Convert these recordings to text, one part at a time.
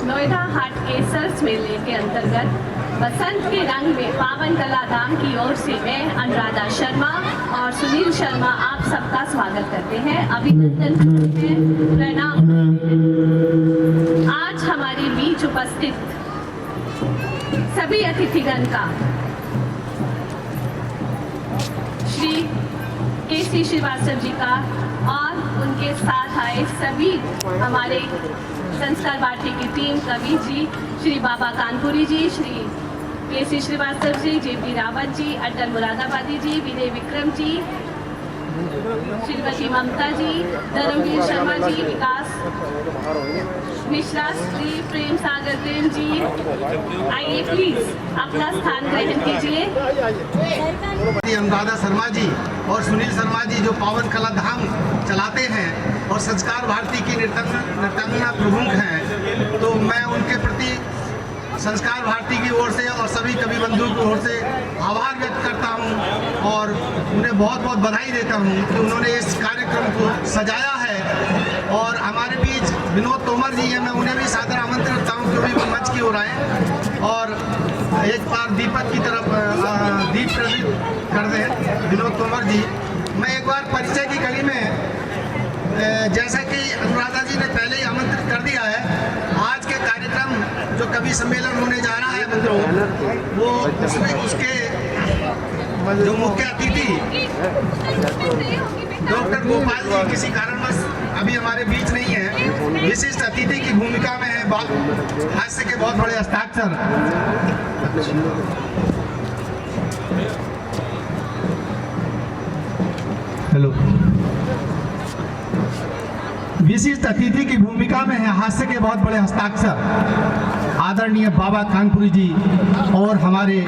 नोएडा हाट के सर्स मेले के अंतर्गत बसंत के रंग में पावन कला धाम की ओर से मैं अनुराधा शर्मा और सुनील शर्मा आप सबका स्वागत करते हैं, अभिनंदन करते हैं, प्रणाम। आज हमारे बीच उपस्थित सभी अतिथिगण का श्री के.सी. श्रीवास्तव जी का और उनके साथ आए सभी हमारे संस्कार भारती की टीम, कवि जी, श्री बाबा कानपुरी जी, श्री के.सी. श्रीवास्तव जी, जे.पी. रावत जी, अटल मुरादाबादी जी, विनय विक्रम जी, श्रीमती ममता जी, धर्मवीर शर्मा जी, विकास मिश्रा जी, प्रेम सागर प्रेम जी, आइए प्लीज अपना स्थान ग्रहण कीजिए। अनुराधा शर्मा जी और सुनील शर्मा जी जो पावन कला धाम चलाते हैं और संस्कार भारती की नृत्यांगना प्रमुख हैं, तो मैं उनके प्रति संस्कार भारती की ओर से और सभी कवि बंधुओं की ओर से आभार व्यक्त करता हूं और उन्हें बहुत बहुत बधाई देता हूं कि उन्होंने इस कार्यक्रम को सजाया है। और हमारे बीच विनोद तोमर जी हैं, मैं उन्हें भी सादर आमंत्रित करता हूं कि वो मंच की ओर आए और एक बार दीपक की तरफ दीप प्रज्वलित कर दें। विनोद तोमर जी, मैं एक बार परिचय की कड़ी में जैसा कि अनुराधा जी ने पहले ही आमंत्रित कर दिया है, आज के कार्यक्रम जो कवि सम्मेलन होने जा रहा है मित्रों, वो उसमें उसके जो मुख्य अतिथि डॉक्टर गोपाल जी किसी कारणवश अभी हमारे बीच नहीं है, विशिष्ट अतिथि की भूमिका में है, हास्य के बहुत बड़े हस्ताक्षर। हेलो, विशिष्ट अतिथि की भूमिका में है, हास्य के बहुत बड़े हस्ताक्षर आदरणीय बाबा कानपुरी जी और हमारे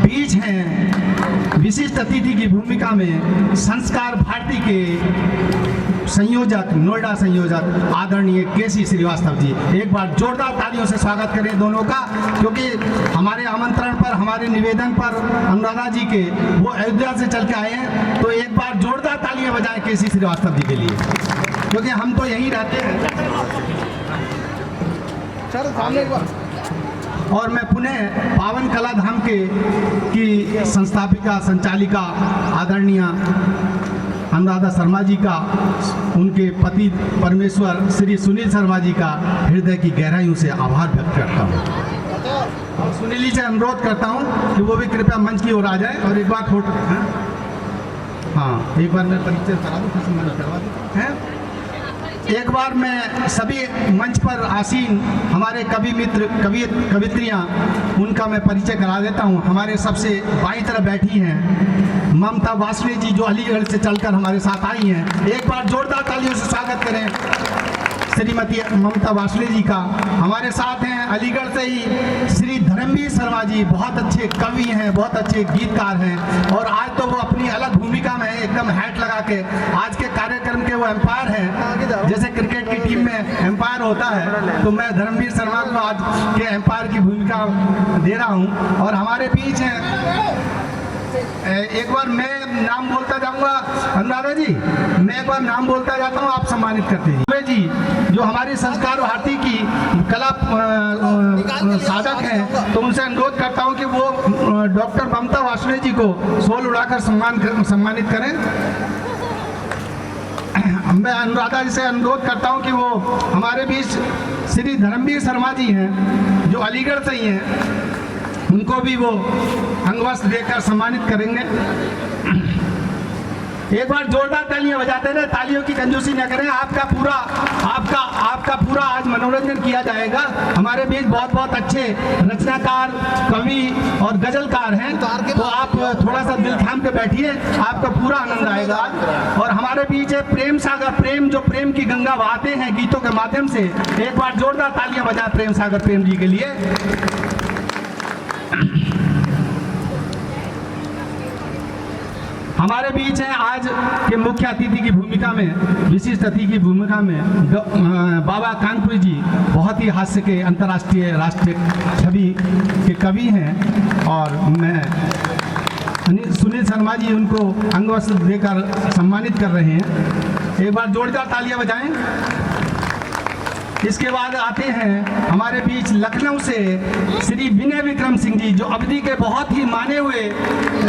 बीच हैं विशिष्ट अतिथि की भूमिका में संस्कार भारती के संयोजक, नोएडा संयोजक आदरणीय के.सी. श्रीवास्तव जी। एक बार जोरदार तालियों से स्वागत करें दोनों का, क्योंकि हमारे आमंत्रण पर, हमारे निवेदन पर अनुराधा जी के वो अयोध्या से चल के आए हैं, तो एक बार जोरदार तालियां बजाएं के.सी. श्रीवास्तव जी के लिए, क्योंकि हम तो यहीं रहते हैं। सर सामने एक बार। और मैं पुनः पावन कला धाम की संस्थापिका, संचालिका आदरणीय अनुराधा शर्मा जी का, उनके पति परमेश्वर श्री सुनील शर्मा जी का हृदय की गहराइयों से आभार व्यक्त करता हूँ और सुनील जी से अनुरोध करता हूँ कि वो भी कृपया मंच की ओर आ जाए और एक बार फोटो, हाँ एक बार मैं परिचय करा दूँ, किसी मंच करवा दूँ हैं। एक बार मैं सभी मंच पर आसीन हमारे कवि मित्र, कवित्रियाँ, उनका मैं परिचय करा देता हूँ। हमारे सबसे बाईं तरफ बैठी हैं ममता वासले जी, जो अलीगढ़ से चलकर हमारे साथ आई हैं। एक बार जोरदार तालियों से स्वागत करें श्रीमती ममता वासले जी का। हमारे साथ हैं अलीगढ़ से ही श्री धर्मवीर शर्मा जी, बहुत अच्छे कवि हैं, बहुत अच्छे गीतकार हैं और आज तो वो अपनी अलग भूमिका में है, एकदम हैट लगा के आज के कार्यक्रम के वो एम्पायर हैं। जैसे क्रिकेट की टीम में एम्पायर होता है, तो मैं धर्मवीर शर्मा को आज के एम्पायर की भूमिका दे रहा हूँ। और हमारे बीच हैं, एक बार मैं नाम बोलता जाऊंगा, अनुराधा जी मैं एक बार नाम बोलता जाता हूं, आप सम्मानित करते हैं जी, जो हमारी संस्कार भारती की कला साधक हैं, तो उनसे अनुरोध करता हूं कि वो डॉक्टर ममता वासले जी को शॉल उड़ाकर सम्मानित करें। मैं अनुराधा जी से अनुरोध करता हूं कि वो हमारे बीच श्री धर्मवीर शर्मा जी हैं, जो अलीगढ़ से ही हैं, उनको भी वो अंगवस्त्र देकर सम्मानित करेंगे। एक बार जोरदार तालियां बजाते रहे, तालियों की कंजूसी न करें। आपका आपका पूरा आज मनोरंजन किया जाएगा। हमारे बीच बहुत बहुत अच्छे रचनाकार, कवि और गजलकार हैं, तो आप थोड़ा सा दिल थाम के बैठिए, आपका पूरा आनंद आएगा। और हमारे बीच है प्रेम सागर, प्रेम जो प्रेम की गंगा बहाते हैं गीतों के माध्यम से। एक बार जोरदार तालियां बजाएं प्रेम सागर प्रेम जी के लिए। हमारे बीच हैं आज के मुख्य अतिथि की भूमिका में, विशिष्ट अतिथि की भूमिका में बाबा कानपुरी जी, बहुत ही हास्य के अंतर्राष्ट्रीय राष्ट्रीय छवि के कवि हैं। और मैं सुनील शर्मा जी उनको अंगवस्त्र देकर सम्मानित कर रहे हैं। एक बार जोरदार तालियां बजाएं। इसके बाद आते हैं हमारे बीच लखनऊ से श्री विनय विक्रम सिंह जी, जो अवधी के बहुत ही माने हुए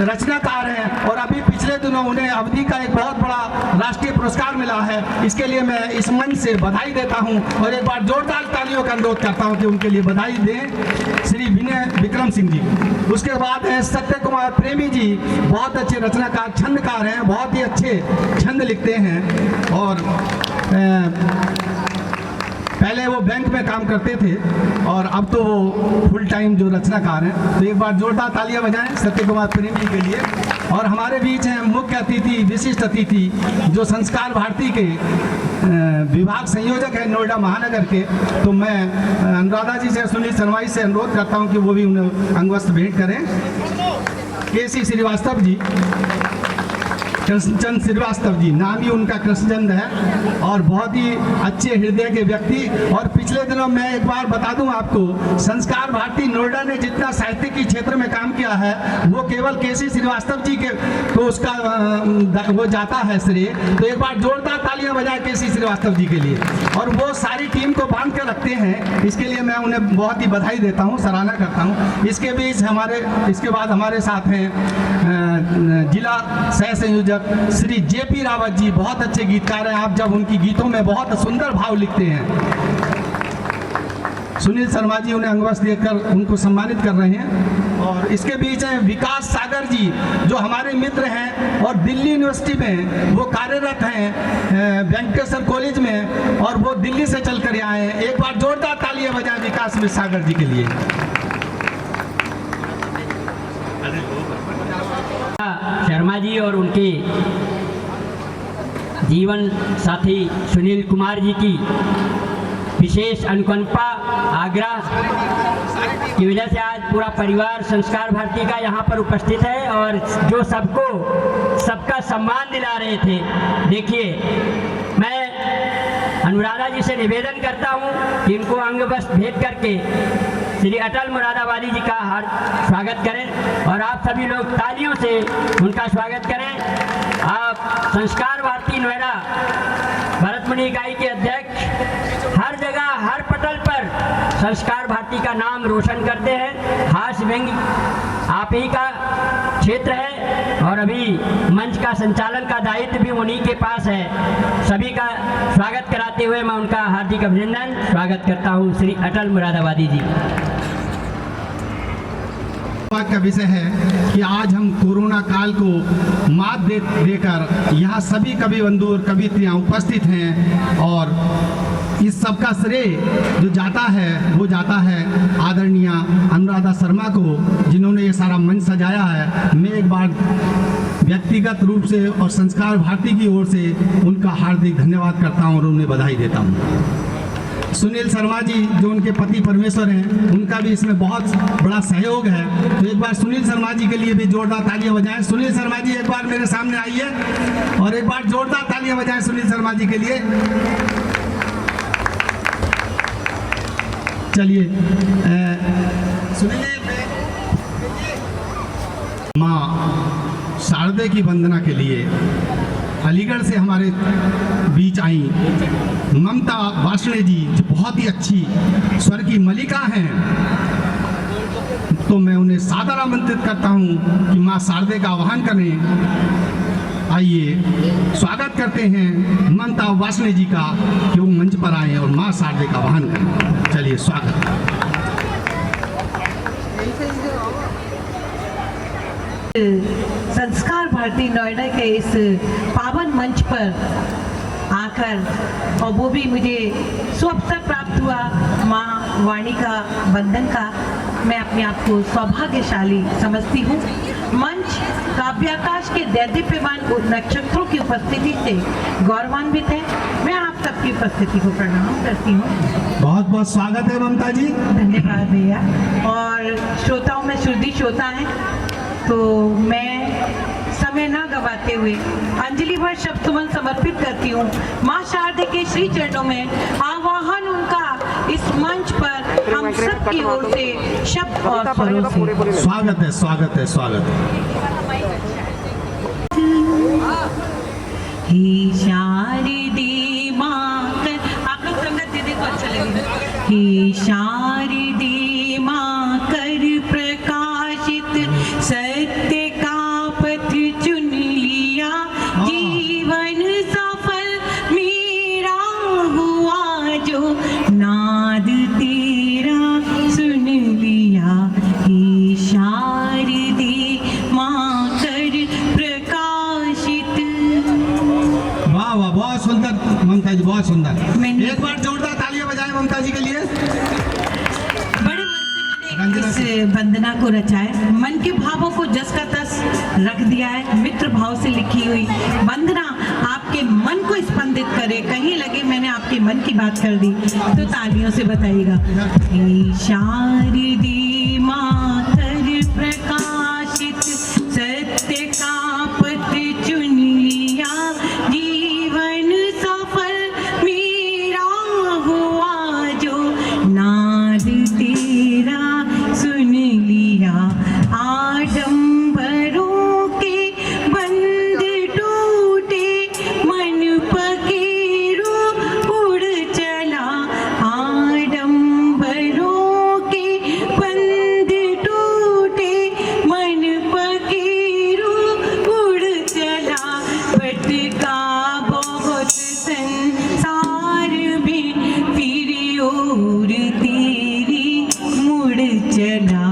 रचनाकार हैं और अभी पिछले दिनों उन्हें अवधी का एक बहुत बड़ा राष्ट्रीय पुरस्कार मिला है। इसके लिए मैं इस मंच से बधाई देता हूं और एक बार जोरदार तालियों का अनुरोध करता हूं कि उनके लिए बधाई दें श्री विनय विक्रम सिंह जी। उसके बाद हैं सत्य कुमार प्रेमी जी, बहुत अच्छे रचनाकार, छंदकार हैं, बहुत ही अच्छे छंद लिखते हैं और पहले वो बैंक में काम करते थे और अब तो वो फुल टाइम जो रचनाकार हैं। तो एक बार जोरदार तालियां बजाएं सत्य कुमार प्रेम जी के लिए। और हमारे बीच हैं मुख्य अतिथि, विशिष्ट अतिथि, जो संस्कार भारती के विभाग संयोजक हैं नोएडा महानगर के। तो मैं अनुराधा जी से, सुनील शर्मा जी से अनुरोध करता हूं कि वो भी उन्हें अंगवस्त्र भेंट करें। केसी श्रीवास्तव जी, कृष्णचंद श्रीवास्तव जी, नाम ही उनका कृष्णचंद है और बहुत ही अच्छे हृदय के व्यक्ति। और पिछले दिनों मैं एक बार बता दूं आपको, संस्कार भारती नोएडा ने जितना साहित्य के क्षेत्र में काम किया है वो केवल केसी श्रीवास्तव जी के को उसका वो जाता है श्रेय। तो एक बार जोरदार तालियां बजाएं केसी श्रीवास्तव जी के लिए। और वो सारी टीम को बांध कर रखते हैं, इसके लिए मैं उन्हें बहुत ही बधाई देता हूँ, सराहना करता हूँ। इसके बीच इसके बाद हमारे साथ हैं जिला सह संयोजक श्री जेपी रावत जी, बहुत अच्छे गीतकार हैं। आप जब उनकी गीतों में बहुत सुंदर भाव लिखते हैं। सुनील शर्मा जी उन्हें अंगवस्त्र देकर उनको सम्मानित कर रहे हैं। और इसके बीच हैं विकास सागर जी, जो हमारे मित्र हैं और दिल्ली यूनिवर्सिटी में वो कार्यरत हैं, वेंकटेश्वर कॉलेज में, और वो दिल्ली से चल कर आए हैं। एक बार जोरदार तालियां बजाएं विकास सागर जी के लिए। शर्मा जी और उनके जीवन साथी सुनील कुमार जी की विशेष अनुकंपा, आग्रह की वजह से आज पूरा परिवार संस्कार भारती का यहाँ पर उपस्थित है और जो सबका सम्मान दिला रहे थे। देखिए, मैं अनुराधा जी से निवेदन करता हूँ कि इनको अंगवस्त्र भेंट करके श्री अटल मुरादाबादी जी का स्वागत करें और आप सभी लोग तालियों से उनका स्वागत करें। आप संस्कार भारती नोएडा भरतमुनि इकाई के अध्यक्ष, हर जगह हर पटल पर संस्कार भारती का नाम रोशन करते हैं। हास्य व्यंग आप ही का क्षेत्र है और अभी मंच का संचालन का दायित्व भी उन्हीं के पास है। सभी का स्वागत कराते हुए मैं उनका हार्दिक अभिनंदन स्वागत करता हूं श्री अटल मुरादाबादी जी। का विषय है कि आज हम कोरोना काल को मात देकर यहाँ सभी कवि बंधु और कवियत्रियाँ उपस्थित हैं और इस सब का श्रेय जो जाता है वो जाता है आदरणीय अनुराधा शर्मा को, जिन्होंने ये सारा मंच सजाया है। मैं एक बार व्यक्तिगत रूप से और संस्कार भारती की ओर से उनका हार्दिक धन्यवाद करता हूँ और उन्हें बधाई देता हूँ। सुनील शर्मा जी जो उनके पति परमेश्वर हैं, उनका भी इसमें बहुत बड़ा सहयोग है। तो एक बार सुनील शर्मा जी के लिए भी जोरदार तालियां बजाएं। सुनील शर्मा जी एक बार मेरे सामने आइए और एक बार जोरदार तालियां बजाएं सुनील शर्मा जी के लिए। चलिए सुनील, माँ शारदे की वंदना के लिए अलीगढ़ से हमारे बीच आई ममता वासणे जी, जो बहुत ही अच्छी स्वर की मलिका हैं, तो मैं उन्हें सादर आमंत्रित करता हूं कि मां शारदे का आह्वान करें। आइए स्वागत करते हैं ममता वासणे जी का कि वो मंच पर आए और मां शारदे का आह्वान करें। चलिए स्वागत। संस्कार भारती नोएडा के इस पावन मंच पर आकर आकर, और वो भी मुझे सुअवसर प्राप्त हुआ माँ वाणी का वंदन का, मैं अपने आप को सौभाग्यशाली समझती हूँ। मंच काव्याकाश के दैदीप्यमान नक्षत्रों की उपस्थिति से गौरवान्वित है। मैं आप सबकी उपस्थिति को प्रणाम करती हूँ। बहुत बहुत स्वागत है ममता जी। धन्यवाद भैया। और श्रोताओं में शुद्धि श्रोता है, तो मैं समय न गवाते हुए अंजलि भर शब्द सुमन समर्पित करती हूँ माँ शारदे के श्री चरणों में। आवाहन उनका इस मंच पर हम सब की ओर से शब्द और स्वरों से। स्वागत है, स्वागत है, स्वागत है। हे शारदे माँ कर, आप लोग संगत दे दे तो अच्छा लगेगा। हे शारदे माँ कर प्रकाशित, सत्य का पथ चुन लिया, जीवन सफल मेरा हुआ जो नाद तेरा सुन लिया। हे शारदे माँ कर प्रकाशित। वाह वाह, बहुत सुंदर ममता जी, बहुत सुंदर। मैंने- एक बार जोरदार तालियां बजाएं ममता जी के लिए। बड़े मन से मैंने इस वंदना को रचा है, मन के भावों को जस का तस रख दिया है। मित्र भाव से लिखी हुई वंदना आपके मन को स्पंदित करे, कहीं लगे मैंने आपके मन की बात कर दी तो तालियों से बताइएगा। हे शारदे माँ कर प्रकाशित, सत्य का पथ चुन लिया, जीवन सफल मेरा हुआ जो नाद तेरा सुन लिया। आडंबरों के बंध टूटे, मन पखेरु उड़ चला। आडंबरों के बंध टूटे, मन पखेरु उड़ चला। भटका बहुत संसार में, फिर और तेरी मुड़ चला।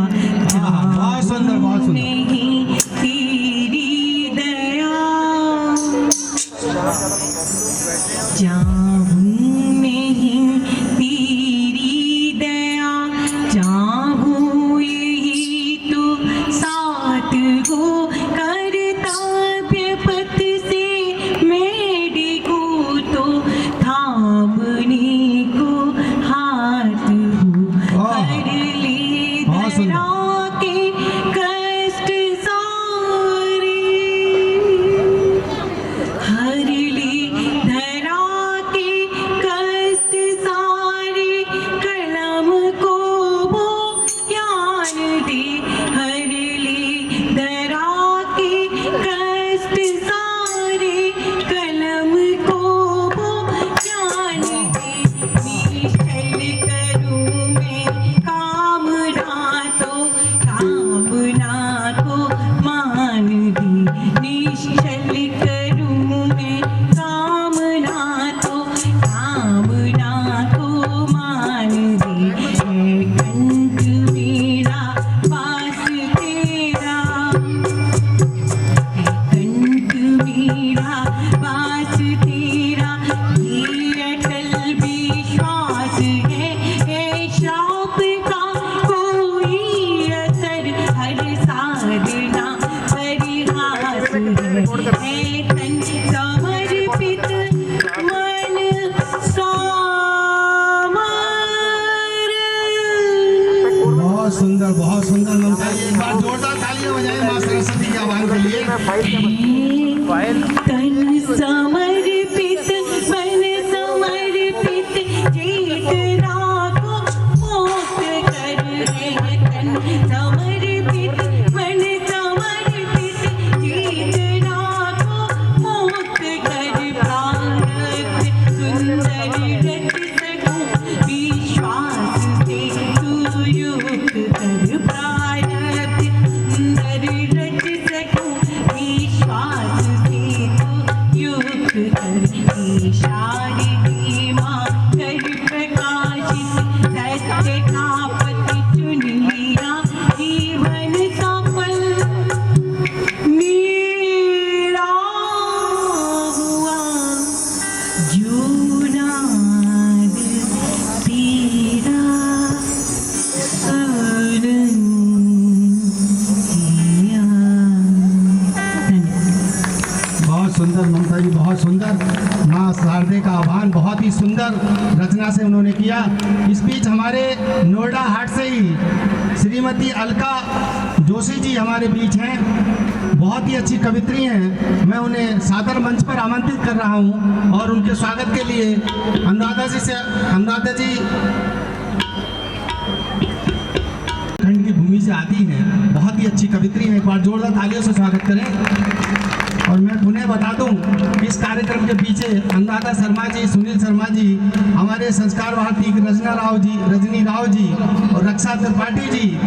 बहुत सुंदर, बहुत सुंदर। नहीं तेरी दया, चाहूं नहीं तेरी दया, चाहूं यही तो साथ हो। कर्तव्य पथ से मेरे को तो थामने को हाथ हो। वाह, कर ले बहुत सुंदर। धरा के कष्ट सारे, हर ले धरा के कष्ट सारे, कलम को वो ज्ञान दे। हर ले धरा के कष्ट सारे, कलम को वो ज्ञान दे। निश्चल करूं मैं कामना तो, कामना को मान दे। निश्चल करूं मैं कामना तो, कामना को मान दे। है कंठ मेरा पास तेरा, है कंठ मेरा पास तेरा, ये अटल विश्वास है श्राप का कोई असर, हर साधना परिहास है तन समर्पित मन सामर। बहुत सुंदर, बहुत सुंदर ममता जी। एक बार जोरदार तालियां बजाएं माँ सरस्वती के आह्वान के लिए। तन समर्पित मन समर्पित, चेतना को मुक्त कर है। तन समर्पित मन समर्पित, चेतना को मुक्त कर। प्रारब्ध सुंदर रच सकूं, विश्वास से तू युक्त कर। प्रारब्ध सुंदर रच सकूं, विश्वास से तू युक्त कर। हे शारदे माँ कर प्रकाशित, सत्य का पथ चुन लिया, जीवन सफल मेरा हुआ जो अनुराग तेरा बहुत सुंदर ममता जी, बहुत सुंदर। माँ शारदे का आह्वान बहुत ही सुंदर रचना से उन्होंने किया। इस बीच हमारे नोएडा हाट से ही श्रीमती अलका जोशी जी हमारे बीच हैं, बहुत ही अच्छी कवित्री हैं। मैं उन्हें सादर मंच पर आमंत्रित कर रहा हूं और उनके स्वागत के लिए अनुराधा जी खंड की भूमि से आती हैं, बहुत ही अच्छी कवित्री हैं। एक बार जोरदार तालियों से स्वागत करें। और मैं पुनः बता दूं, इस कार्यक्रम के पीछे अनुराधा शर्मा जी, सुनील शर्मा जी, हमारे संस्कार भारती की रजनी राव जी और रक्षा त्रिपाठी जी,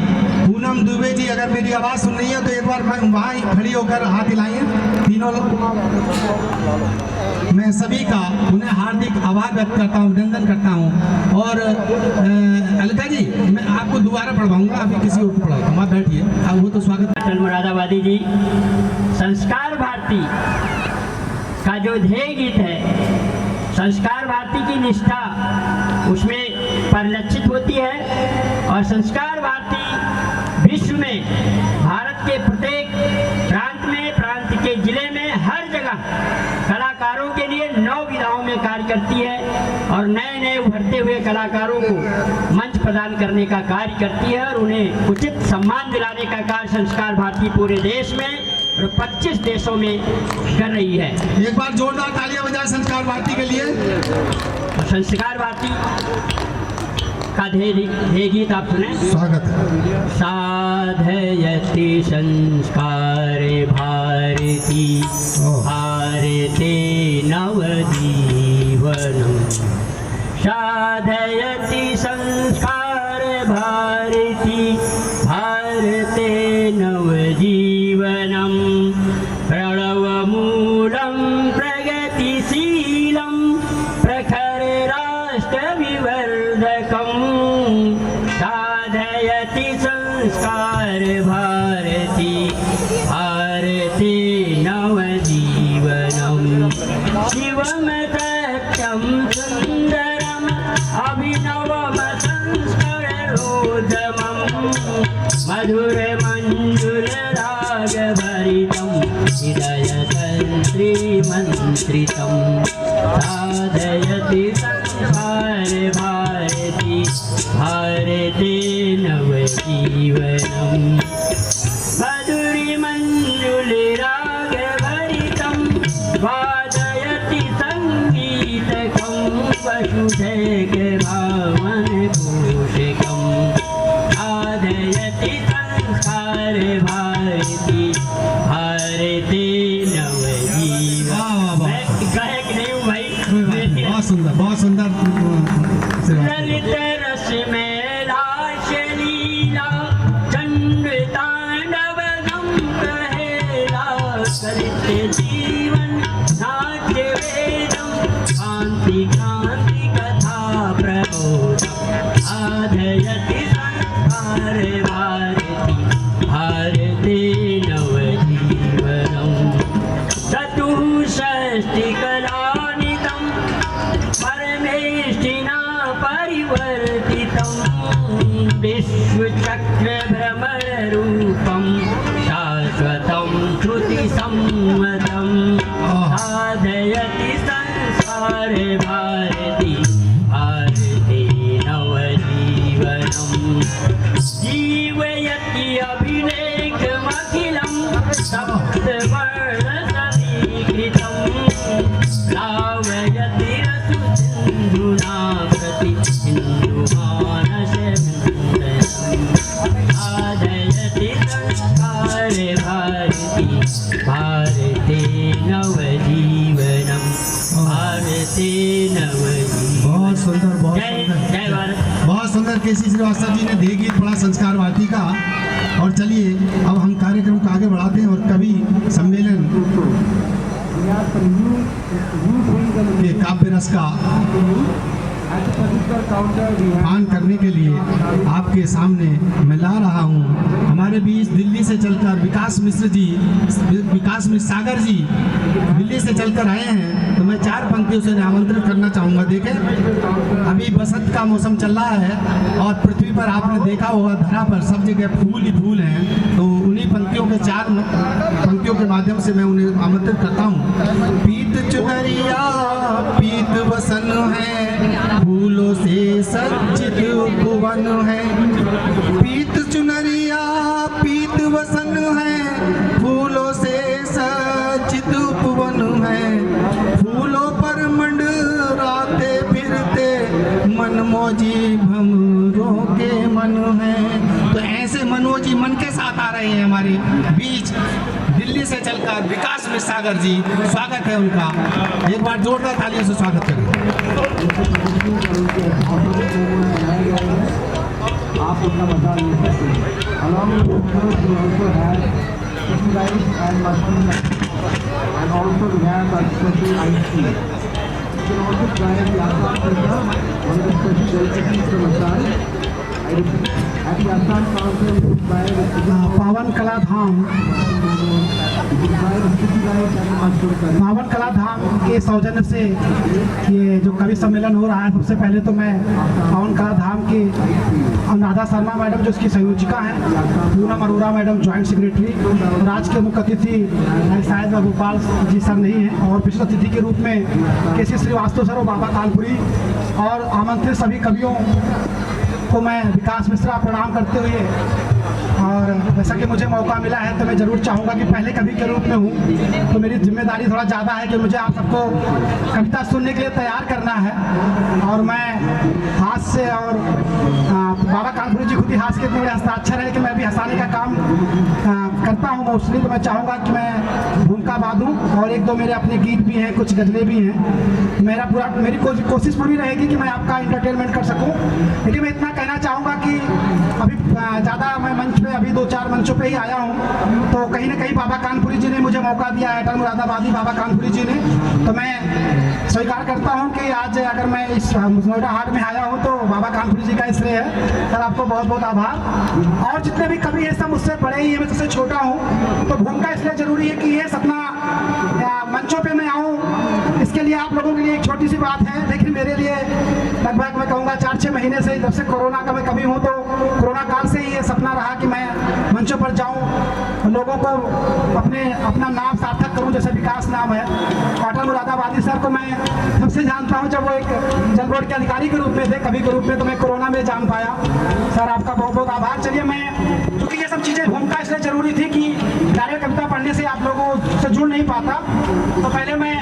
पूनम दुबे जी, अगर मेरी आवाज़ सुन रही है तो एक बार वहाँ ही खड़ी होकर हाथ हिलाइए तीनों लोग। मैं सभी का उन्हें हार्दिक आभार व्यक्त करता हूँ, अभिनंदन करता हूँ। और अलका जी, मैं आपको दोबारा पढ़वाऊंगा, अभी किसी और को पढ़ाता हूँ, आप बैठिए। अब वो तो स्वागत। अटल मुरादाबादी जी, संस्कार भारती का जो ध्येय गीत है, संस्कार भारती की निष्ठा उसमें परिलक्षित होती है। और संस्कार भारती विश्व में, भारत के प्रत्येक प्रांत में, प्रांत के जिले में, हर जगह कलाकारों के लिए 9 विधाओं में कार्य करती है और नए नए उभरते हुए कलाकारों को मंच प्रदान करने का कार्य करती है और उन्हें उचित सम्मान दिलाने का कार्य संस्कार भारती पूरे देश में और 25 देशों में कर रही है। एक बार जोरदार तालियां बजाएं संस्कार भारती के लिए। तो संस्कार भारती का ध्येय गीत आप सुने। स्वागत है। साधयति संस्कारे भारती भारते नवजीवनम्। साधयति संस्कारे भारती भारते नवजीवनम्। प्रणवमूलं प्रगतिशीलं प्रखर राष्ट्रविवर्धकम्। साधयति संस्कार भारती भारते नवजीवनम्। शिवम सत्यं सुन्दरम् अभिनवम संस्करोद्यमम्। मधुरमञ्जुलरागभरितं हृदयतन्त्रीमन्त्रितं। साधयति संस्कार भारती भारते नवजीवनम्। मधुरिमञ्जुलरागभरितं वादयति सङ्गीतकं वसुधैकभावनपोषकम्। साधयति संस्कार भारती भारते नवजीवन। मैं गायक नहीं हूँ भाई। बहुत सुंदर, बहुत सुंदर। ललित रस में रासलीला चंड तांडव गम कहेला। सरित जीवन नाट्य वेदम कांति कांति कथा प्रबोधम। साधयति संस्कार भारती भारते नवजीवनम्। चतुष्षष्टिकलानितं परमेष्टिना परिवर्तितं। विश्वचक्रभ्रमणरूपं शाश्वतं श्रुतिसम्मतम्। साधयति संस्कार भारती भारते नवजीवनम्। जीवयति अभिलेखमखिलं सप्तवर्णसमीकृतं। प्लावयति रसुसिन्धुना प्रति सिन्धुमानसमुन्दरम्। साधयति संस्कार भारती भारते नवजीवनम्। भारते नवजीवनम्। बहुत सुंदर, बहुत जय सुंदर, जय भारत। बहुत सुंदर। केसी श्रीवास्तव जी ने ध्येय गीत पढ़ा संस्कार भारती का। और चलिए अब हम कार्यक्रम को आगे बढ़ाते हैं और कवि सम्मेलन के काव्य रस का पान करने के लिए आपके सामने मैं ला रहा हूँ। हमारे बीच दिल्ली से चलकर विकास मिश्र सागर जी दिल्ली से चलकर आए हैं, तो मैं 4 पंक्तियों से आमंत्रित करना चाहूँगा। देखें, अभी बसंत का मौसम चल रहा है और पृथ्वी पर आपने देखा होगा धरा पर सब जगह फूल ही फूल हैं, तो उन्हीं पंक्तियों के 4 पंक्तियों के माध्यम से मैं उन्हें आमंत्रित करता हूँ। पीत चुनरिया पीत वसन है, फूलों से सज्जित भुवन है। पीत चुनरिया पीत वसन है, फूलों से सज्जित भुवन है। फूलों पर मंडराते फिरते मनमोजी भंवरों के मन है। तो ऐसे मनोजी मन के साथ आ रहे हैं हमारे बीच दिल्ली से चलकर विकास मिश्र सागर जी। स्वागत है उनका, एक बार जोरदार तालियों से स्वागत करें। आप उनका मजा ले सकते हैं। Along with this, we also have chicken rice and mushroom, and also we have a special iced tea. You can also try the Assam pizza, one of the special delicacies from Assam. I repeat, at the Assam Council, you can try the chicken पावन कला धाम you can try the chicken rice and mushroom curry. पावन कला धाम के सौजन्य से ये जो कवि सम्मेलन हो रहा है, सबसे पहले तो मैं पावन कला धाम के अनुराधा शर्मा मैडम जो इसकी संयोजिका हैं, Poonam Arora madam joint secretary, और आज के मुख्य अतिथि शायद भोपाल जी सर नहीं हैं, और विशिष्ट अतिथि के रूप में केसी श्रीवास्तव सर और बाबा कानपुरी और आमंत्रित सभी कवियों को मैं विकास मिश्रा प्रणाम करते हुए, और जैसा कि मुझे मौका मिला है तो मैं ज़रूर चाहूँगा कि पहले कवि के रूप में हूँ तो मेरी जिम्मेदारी थोड़ा ज़्यादा है कि मुझे आप सबको कविता सुनने के लिए तैयार करना है। और मैं हाथ से, और बाबा कानपुरी जी खुद ही हाथ के इतने बड़े हस्ताक्षर है कि मैं भी हंसाने का काम करता हूँ मोस्टली, तो मैं चाहूँगा कि मैं भूमिका बांधूँ, और 1-2 मेरे अपने गीत भी हैं, कुछ गज़लें भी हैं। मेरी कोशिश पूरी रहेगी कि मैं आपका इंटरटेनमेंट कर सकूँ। लेकिन मैं इतना कहना चाहूँगा कि अभी ज़्यादा मैं मंच पे अभी 2-4 मंचों पे ही आया हूँ, तो कहीं ना कहीं बाबा कानपुरी जी ने मुझे मौका दिया है, अटल मुरादाबादी बाबा कानपुरी जी ने, तो मैं स्वीकार करता हूँ कि आज अगर मैं इस नोएडा हाट में आया हूँ तो बाबा कानपुरी जी का श्रेय है। सर आपको बहुत बहुत आभार। और जितने भी कवि हैं सब मुझसे बड़े ही हैं, मैं सबसे छोटा हूँ, तो भूमिका इसलिए ज़रूरी है कि ये सपना मंचों पे मैं आऊँ, इसके लिए आप लोगों के लिए एक छोटी सी बात है, लेकिन मेरे लिए लगभग मैं कहूँगा 4-6 महीने से, जब से कोरोना का मैं कवि हूँ तो कोरोना काल से ही ये सपना रहा कि मैं मंचों पर जाऊँ, लोगों को अपना नाम सार्थक करूँ, जैसे विकास नाम है। अटल मुरादाबादी सर को मैं सबसे जानता हूँ, जब वो एक जल बोर्ड के अधिकारी के रूप में थे, कवि के रूप में, तो मैं कोरोना में जान पाया। सर आपका बहुत बहुत आभार। चलिए, मैं क्योंकि ये सब चीज़ें भूमिका इसलिए ज़रूरी थी कि डायरेक्ट कविता पढ़ने से आप लोगों से जुड़ नहीं पाता, तो पहले मैं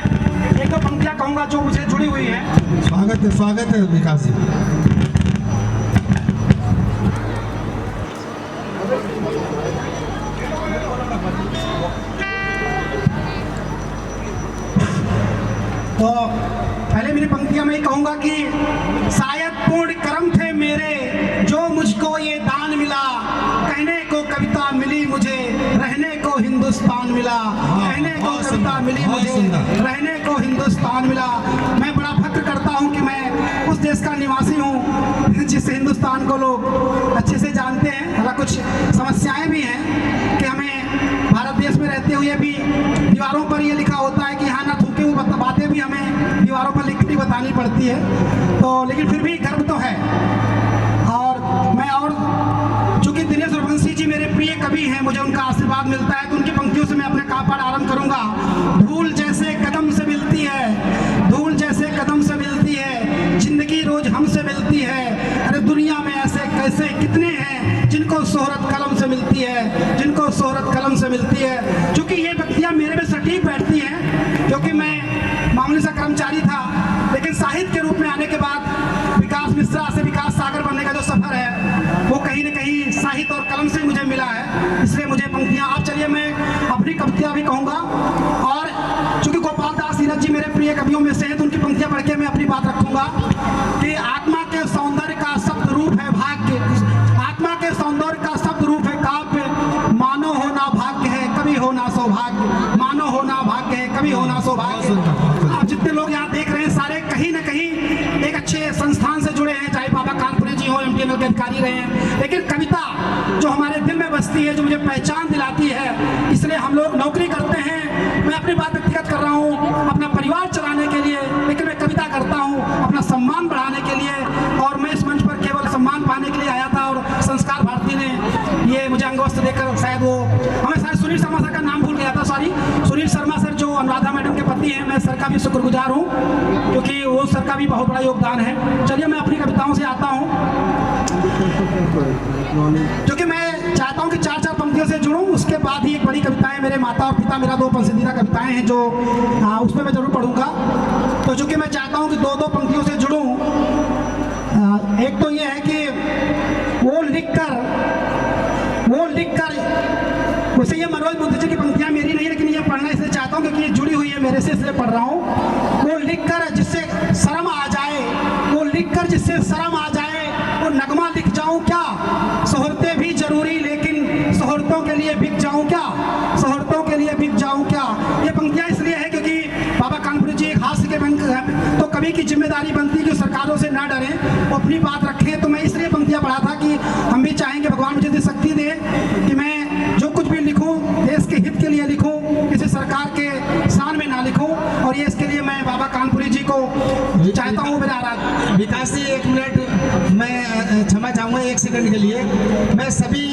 1-2 पंक्तियाँ कहूँगा जो मुझे जुड़ी हुई है। स्वागत है विकास जी। तो पहले मेरी पंक्तियां मैं कहूँगा कि शायद पूर्ण कर्म थे मेरे जो मुझको ये दान मिला, कहने को कविता मिली मुझे, रहने को हिंदुस्तान मिला, कहने को कविता मिली मुझे, रहने को हिंदुस्तान मिला। मैं बड़ा फक्र करता हूँ कि मैं उस देश का निवासी हूँ जिस हिंदुस्तान को लोग अच्छे से जानते हैं। हालांकि कुछ समस्याएं भी हैं कि हमें भारत देश में रहते हुए भी दीवारों पर ये लिखा होता है कि यहाँ ना थूके, वो बातें भी हमें दीवारों पर लिखनी बतानी पड़ती है, तो लेकिन फिर भी गर्व तो है। और चूँकि दिनेश रघुवंशी जी मेरे प्रिय कवि हैं, मुझे उनका आशीर्वाद मिलता है, तो उनकी पंक्तियों से मैं अपने पाठ आरंभ करूँगा। धूल जैसे कदम से मिलती है, धूल जैसे कदम से मिलती है, जिंदगी रोज हमसे मिलती है। अरे दुनिया में ऐसे कैसे कितने हैं जिनको शोहरत कलम से मिलती है, जिनको शोहरत कलम से मिलती है। चूँकि ये पंक्तियाँ मेरे में सटीक बैठती हैं, क्योंकि मैं मामूली सा कर्मचारी था, लेकिन साहित्य के रूप में आने के बाद विकास मिश्रा से विकास सागर बनने का जो सफ़र है वो कहीं न कहीं साहित्य और कलम से मुझे मिला है, इसलिए मुझे पंक्तियाँ। आप चलिए, मैं अपनी कविता भी कहूँगा, और चूँकि गोपाल दास सीरत जी मेरे प्रिय कवियों में से हैं, तो उनकी पंक्तियाँ पढ़ के मैं अपनी बात रखूँगा कि आत्मा के सौंदर्य का शब्द रूप है भाग्य, आत्मा के सौंदर्य का शब्द रूप है काव्य, मानव होना भाग्य है कवि होना सौभाग्य, मानव होना भाग्य है कवि होना सौभाग्य। आप जितने लोग यहाँ देख रहे हैं सारे कहीं ना कहीं एक अच्छे संस्था के अधिकारी रहे हैं, लेकिन कविता जो हमारे दिल में बसती है, जो मुझे पहचान दिलाती है, इसलिए हम लोग नौकरी करते हैं। मैं अपनी बात व्यक्तिगत कर रहा हूँ अपना परिवार चलाने के लिए, लेकिन मैं कविता करता हूँ अपना सम्मान बढ़ाने के लिए। और मैं इस मंच पर केवल सम्मान पाने के लिए आया था, और संस्कार भारती ने ये मुझे अंगवस्त्र देकर, शायद वो हमें शायद सुनील शर्मा सर का नाम भूल गया था, सॉरी, सुनील शर्मा सर जो अनुराधा मैडम के पति हैं, मैं सर का भी शुक्रगुजार हूँ, क्योंकि वो सर का भी बहुत बड़ा योगदान है। चलिए मैं अपनी कविताओं से आता हूँ, क्योंकि मैं चाहता हूँ कि 4-4 पंक्तियों से जुड़ूं, उसके बाद ही एक बड़ी कविताएं मेरे माता और पिता, मेरा 2 पसंदीदा कविताएं हैं जो उसमें मैं जरूर पढ़ूंगा। तो चूँकि मैं चाहता हूँ कि 2-2 पंक्तियों से जुड़ूं, एक तो ये है कि वो लिखकर वैसे ये मनोज मुंशी की पंक्तियां मेरी नहीं है, लेकिन ये पढ़ना इसलिए चाहता हूँ क्योंकि ये जुड़ी हुई है मेरे से, इसलिए पढ़ रहा हूँ। वो लिखकर जिससे शर्म आ जाए, वो लिखकर जिससे शर्म आ जाए, वो नगमा लिख जाऊं क्या, शोहरतें भी जरूरी लेकिन शोहरतों के लिए बिक जाऊं क्या, शोहरतों के लिए बिक जाऊं क्या। ये पंक्तियां इसलिए है क्योंकि बाबा कानपुरी जी एक हास्य के बैंक है, तो कवि की जिम्मेदारी बनती है कि सरकारों से ना डरें, वो अपनी बात रखें। तो मैं इसलिए पंक्तियां पढ़ा था कि हम भी चाहेंगे भगवान मुझे इतनी शक्ति दे कि मैं जो कुछ भी लिखूं देश के हित के लिए लिखूं, किसी सरकार के शान में ना लिखूं। और ये इसके लिए मैं बाबा कानपुरी जी को चाहता हूँ। मेरा आराध विकास जी 1 मिनट मैं क्षमा चाहूँगा 1 सेकंड के लिए। मैं सभी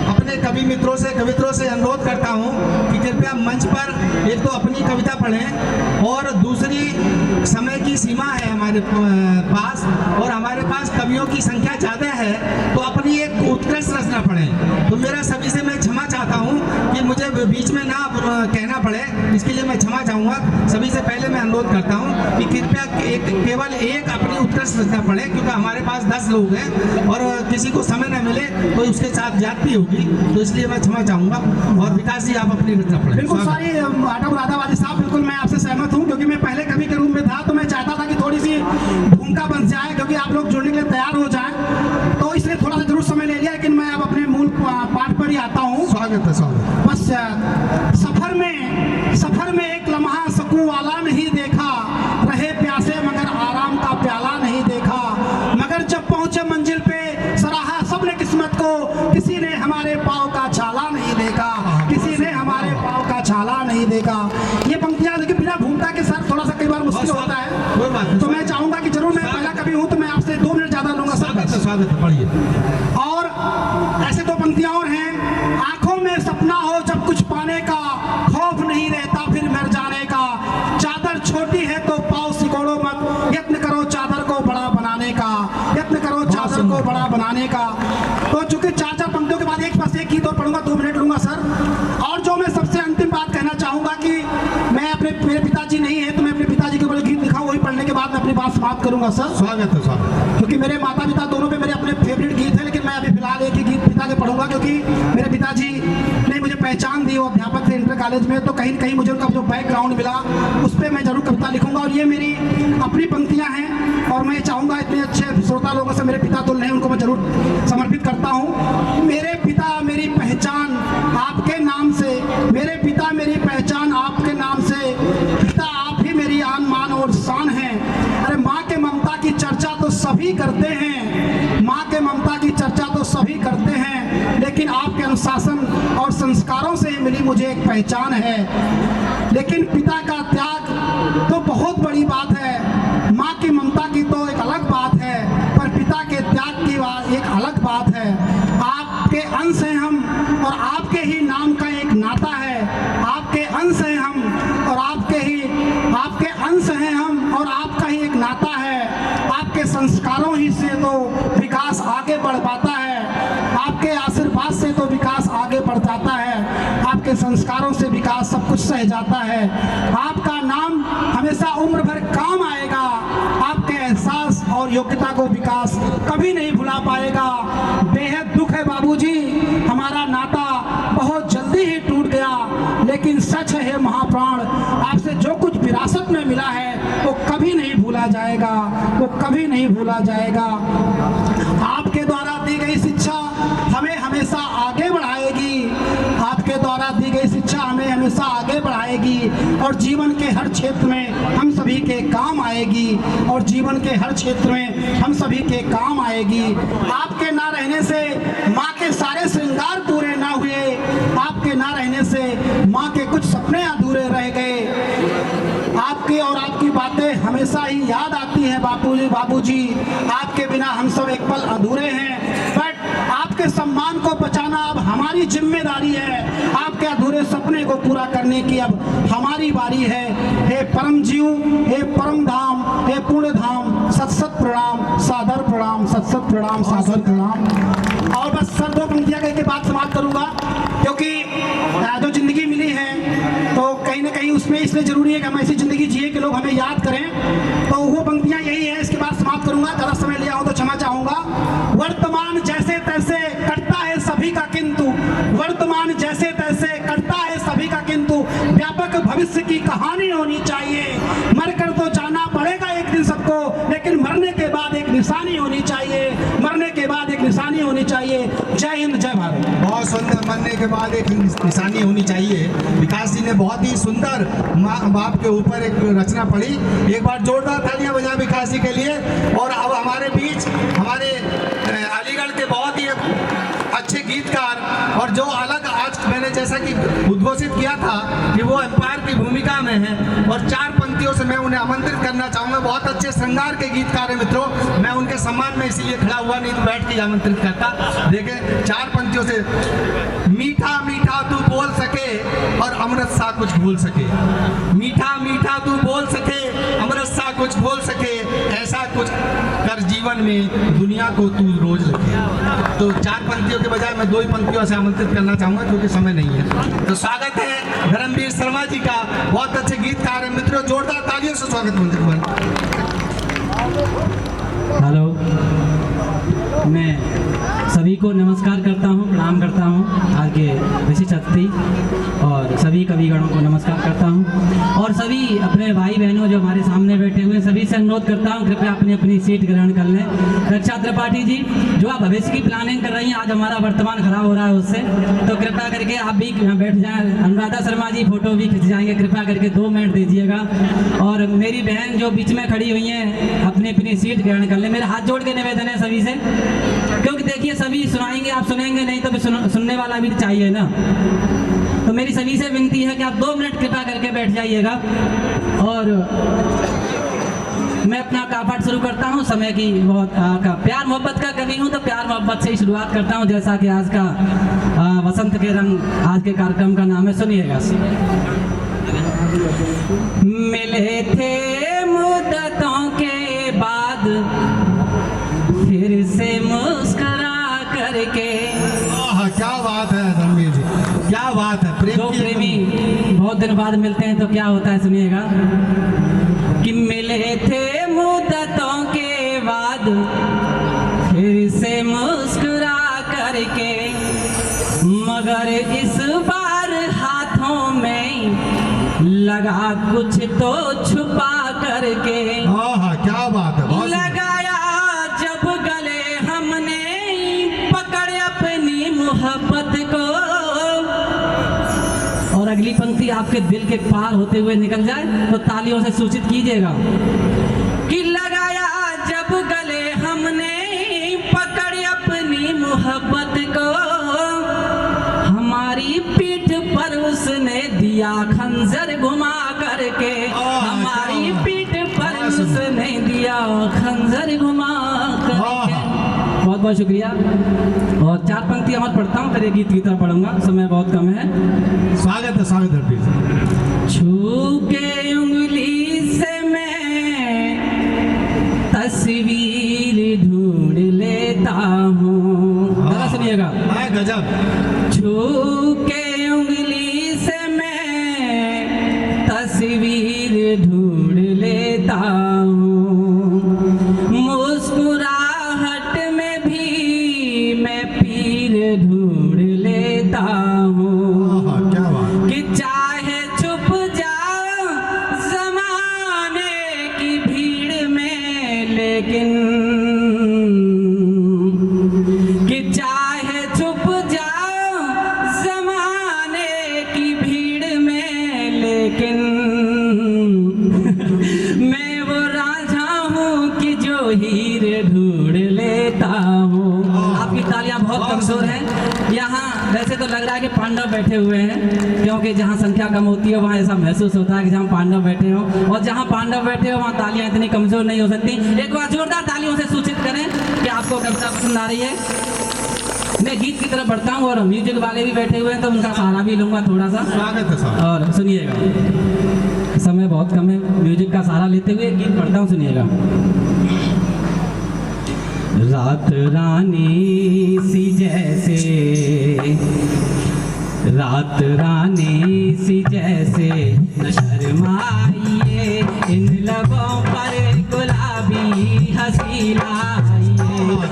अपने कवि मित्रों से कवित्रों से अनुरोध करता हूँ कि कृपया मंच पर एक तो अपनी कविता पढ़ें, और दूसरी समय की सीमा है हमारे पास, और हमारे पास कवियों की संख्या ज़्यादा है, तो अपनी एक उत्कृष्ट रचना पढ़ें। तो मेरा सभी से मैं क्षमा चाहता हूँ कि मुझे बीच में ना कहना पड़े, इसके लिए मैं क्षमा चाहूँगा। सभी से पहले मैं अनुरोध करता हूँ कि कृपया केवल एक अपनी उत्कृष्ट रचना पढ़ें, क्योंकि हमारे पास 10 लोग हैं और किसी को समय न मिले तो उसके साथ ज्यादती होगी, तो इसलिए मैं क्षमा चाहूँगा। और विकास जी आप अपनी रचना पढ़ें। बिल्कुल सॉरी आटम राधावादी साहब, बिल्कुल मैं आपसे सहमत हूँ, क्योंकि मैं पहले कवि के रूप में था, तो मैं चाहता था कि थोड़ी सी भूमिका बन जाए, क्योंकि आप लोग जुड़ने के लिए तैयार हो जाएं, तो इसलिए थोड़ा सा जरूर समय ले लिया। लेकिन मैं अब अपने मूल पाठ पर ही आता हूँ। स्वागत है, स्वागत। बस सफर में एक लम्हा सकूं वाला नहीं देखा, रहे प्यासे मगर आराम का प्याला नहीं देखा, मगर जब पहुंचे मंजिल पे सराहा सबने किस्मत को, किसी ने हमारे पाँव का छाला नहीं देखा, किसी ने हमारे पाँव का छाला नहीं देखा। ये पंक्तियां देखिए बिना भूमिका के साथ थोड़ा सा कई बार मुश्किल होता है, तो मैं चाहूंगा कि जरूर, मैं पहला कवि हूँ तो मैं आपसे 2 मिनट ज्यादा लूंगा। स्वागत है, पढ़िए। और ऐसे 2 पंक्तियां और हैं। आंखों में सपना हो जब कुछ पाने का, खौफ नहीं रहता फिर मर जाने का, चादर छोटी है तो पाँव सिकोड़ो मत, यत्न करो चादर को बड़ा बनाने का, यत्न करो चादर को बड़ा बनाने का। तो चूंकि 4-4 पंक्तियों के बाद एक पास एक गीत और पढ़ूंगा, 2 मिनट लूंगा सर। और जो मैं सबसे अंतिम बात कहना चाहूंगा कि मैं मेरे पिताजी नहीं है, तो मैं अपने पिताजी के बड़े गीत लिखा, वही पढ़ने के बाद मैं अपनी बात समाप्त करूंगा सर। स्वागत है, स्वागत। क्योंकि मेरे माता पिता दोनों पे मेरे अपने फेवरेट गीत हैं, लेकिन मैं अभी फिलहाल एक ही गीत पिता के पढ़ूंगा, क्योंकि मेरे पिताजी ने मुझे पहचान दी, वो अध्यापक थे इंटर कॉलेज में, तो कहीं न कहीं मुझे उनका जो बैकग्राउंड मिला उस पर मैं जरूर कविता लिखूंगा। और ये मेरी अपनी पंक्तियां हैं, और मैं चाहूँगा इतने अच्छे श्रोता लोगों से मेरे पिता तुल्य हैं, उनको मैं जरूर समर्पित करता हूँ। मेरे पिता मेरी पहचान आपके नाम से, मेरे पिता मेरी पहचान आपके नाम से, पिता आप ही मेरी आन मान और शान है। अरे माँ के ममता की चर्चा तो सभी करते हैं, माँ के ममता की चर्चा तो सभी करते हैं, लेकिन आपके अनुशासन और संस्कारों से मिली मुझे एक पहचान है। लेकिन पिता का त्याग तो बहुत बड़ी बात है, माँ की ममता की तो एक अलग बात है, पर पिता के त्याग की एक अलग बात है। आपके अंश हैं हम और आपके ही नाम का एक नाता है, आपके अंश हैं हम और आपके अंश हैं हम और आपका ही एक नाता है। आपके संस्कारों ही से तो विकास आगे बढ़ पाता है, आपके आशीर्वाद से तो विकास आगे बढ़ जाता है, आपके संस्कारों से विकास सब कुछ सह जाता है। आपका नाम हमेशा उम्र भर काम आएगा, आपके एहसास और योग्यता को विकास कभी नहीं भुला पाएगा। बेहद दुख है बाबूजी, हमारा नाता बहुत जल्दी ही टूट गया, लेकिन सच है महाप्राण, आपसे जो कुछ विरासत में मिला है वो कभी नहीं भूला जाएगा, वो कभी नहीं भूला जाएगा। आपके द्वारा दी गई शिक्षा हमें हमेशा आगे बढ़ाएगी, आपके द्वारा दी गई शिक्षा हमें हमेशा हमेशा आगे बढ़ाएगी और जीवन के हर क्षेत्र में हम सभी के काम आएगी और जीवन के हर क्षेत्र में हम सभी के काम आएगी। आपके ना रहने से माँ के सारे श्रृंगार पूरे ना हुए, आपके ना रहने से माँ के कुछ सपने अधूरे रह गए। आपके और आपकी बातें हमेशा ही याद आती हैं बाबूजी, आपके बिना हम सब एक पल अधूरे हैं। बट आपके सम्मान को बचाना अब हमारी जिम्मेदारी है, आपके अधूरे सपने को पूरा करने की अब हमारी बारी है। हे परम जीव, हे परम धाम, हे पुण्य धाम, सत सत प्रणाम, सादर प्रणाम, सत सत प्रणाम, सादर प्रणाम। और बस सर 2 पंक्तियां कह के बात समाप्त करूंगा, क्योंकि जो जिंदगी मिली है तो कहीं ना कहीं उसमें इसलिए जरूरी है कि हम ऐसी जिंदगी जिए कि लोग हमें याद करें। तो वो पंक्तियां यही है, इसके बाद समाप्त करूंगा, ज़्यादा समय लिया हो तो क्षमा चाहूंगा। वर्तमान जैसे तैसे कटता है सभी का किंतु, वर्तमान जैसे तैसे कटता है सभी का किंतु, व्यापक भविष्य की कहानी होनी चाहिए। मरकर तो जाना पड़ेगा एक दिन सबको, लेकिन मरने के बाद एक निशानी होनी चाहिए, मरने के बाद एक निशानी होनी चाहिए। जय हिंद, जय भारत। बहुत सुंदर, मरने के बाद एक निशानी होनी चाहिए। विकास जी ने बहुत ही सुंदर माँ बाप के ऊपर एक रचना पढ़ी। एक बार जोरदार तालियां बजा विकास जी के लिए। और अब हमारे बीच हमारे अलीगढ़ के बहुत ही अच्छे गीतकार, और जो अलग आज मैंने जैसा कि उद्घोषित किया था कि वो एम्पायर की भूमिका में है, और 4 पंक्तियों से मैं उन्हें आमंत्रित करना चाहूँगा। बहुत अच्छे श्रृंगार के गीतकार हैं मित्रों, मैं उनके सम्मान में इसीलिए खड़ा हुआ, नहीं तो बैठ के आमंत्रित करता। देखें 4 पंक्तियों से, मीठा मीठा तू बोल सके और अमृत सा कुछ भूल सके, मीठा मीठा तू बोल सके, अमृत सा कुछ भूल सके, ऐसा कुछ कर जीवन में दुनिया को तू रोज लगे। तो 4 पंक्तियों के बजाय मैं 2 ही पंक्तियों से आमंत्रित करना चाहूँगा, क्योंकि समय नहीं है। तो स्वागत है धर्मवीर शर्मा जी का, बहुत अच्छे गीतकार हैं मित्रों, जोरदार तालियों से स्वागत मंच पर। हेलो, मैं सभी को नमस्कार करता हूँ, प्रणाम करता हूँ। आज के विशिष्ट अतिथि और सभी कविगणों को नमस्कार करता हूँ, और सभी अपने भाई बहनों जो हमारे सामने बैठे हुए हैं सभी से अनुरोध करता हूँ कृपया अपनी अपनी सीट ग्रहण कर लें। रक्षा त्रिपाठी जी, जो आप भविष्य की प्लानिंग कर रही हैं, आज हमारा वर्तमान खराब हो रहा है उससे, तो कृपया करके आप भी बैठ जाएं। अनुराधा शर्मा जी फोटो भी खिंच जाएंगे, कृपया करके 2 मिनट दीजिएगा। और मेरी बहन जो बीच में खड़ी हुई हैं, अपनी अपनी सीट ग्रहण कर लें। मेरा हाथ जोड़ के निवेदन है सभी से, क्योंकि देखिए सभी सुनाएंगे, आप सुनेंगे नहीं तो सुनने वाला भी चाहिए ना। तो मेरी सभी से विनती है कि आप 2 मिनट कृपया करके बैठ जाइएगा। और मैं अपना कापाठ शुरू करता हूँ। समय की बहुत प्यार मोहब्बत का कवि हूँ, तो प्यार मोहब्बत से ही शुरुआत करता हूँ, जैसा कि आज का वसंत के रंग आज के कार्यक्रम का नाम है, सुनिएगा। मिले थे मुद्दतों के बाद फिर से मुस्कुरा करके। क्या बात है रणवीर जी, क्या बात है। प्रेम दो प्रेमी बहुत दिन बाद मिलते हैं तो क्या होता है, सुनिएगा। कि मिले थे मुद्दतों के बाद फिर से मुस्कुरा करके, मगर इस बार हाथों में लगा कुछ तो छुपा करके। क्या बात है। लगाया जब गले हमने पकड़ अपनी मोहब्बत को। और अगली पंक्ति आपके दिल के पार होते हुए निकल जाए तो तालियों से सूचित कीजिएगा। कि लगाया जब गले हमने पकड़ अपनी मोहब्बत को, हमारी पीठ पर उसने दिया खंजर घुमा करके। हमारी पीठ पर उसने दिया खंजर घुमा करके। बहुत बहुत शुक्रिया। और 4 पंक्तियां मत पढ़ता हूँ, फिर एक गीत की तरफ पढ़ूंगा, समय बहुत कम है। स्वागत है, स्वागत है। छू के उंगली से मैं तस्वीर ढूंढ लेता हूँ। जरा सुनिएगा। गजब। छू के उंगली से मैं तस्वीर ढूंढ लेता हूँ, मुस्कुराहट में भी मैं पीर ढूंढ लेता हूँ। क्या बात। कि चाहे छुप जाओ ज़माने की भीड़ में, लेकिन कि चाहे छुप जाओ ज़माने की भीड़ में, हीर ढूंढ लेता हूँ। आपकी तालियां बहुत कमजोर हैं। यहाँ वैसे तो लग रहा है कि पांडव बैठे हुए हैं, क्योंकि जहाँ संख्या कम होती है वहाँ ऐसा महसूस होता है कि जहाँ पांडव बैठे हो, और जहाँ पांडव बैठे हो वहाँ तालियां इतनी कमजोर नहीं हो सकती। एक बार जोरदार तालियों से सूचित करें कि आपको कविता पसंद आ रही है। मैं गीत की तरफ बढ़ता हूँ और म्यूजिक वाले भी बैठे हुए हैं तो उनका सहारा भी लूंगा थोड़ा सा। स्वागत है साहब। और सुनिएगा, समय बहुत कम है, म्यूजिक का सहारा लेते हुए गीत पढ़ता हूँ, सुनिएगा। रात रानी सी जैसे, रात रानी सी जैसे, न शर्माइए इन लबों पर गुलाबी हंसी लाइए।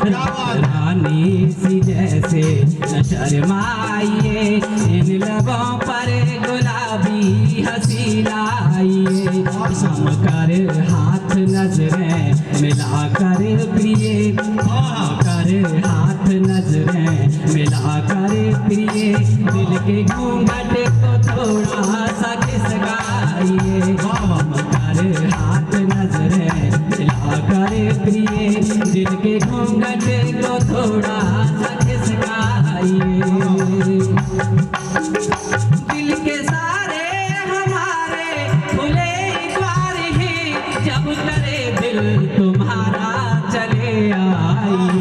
रात रानी सी जैसे, न शर्माइए इन लबों पर गुलाबी हंसी लाइए। हम कर हाथ नजरें मिला कर प्रिय, कर हाथ नजरें मिला कर प्रिय, दिल के घूंघट को थोड़ा सा खिसकाइए। हम कर हाथ नजरें मिला कर प्रिय, दिल के घूंघट को थोड़ा सा खिसकाइए। दिल के सारे हमारे खुले द्वार हैं, जब करे दिल तुम्हारा चले आइए।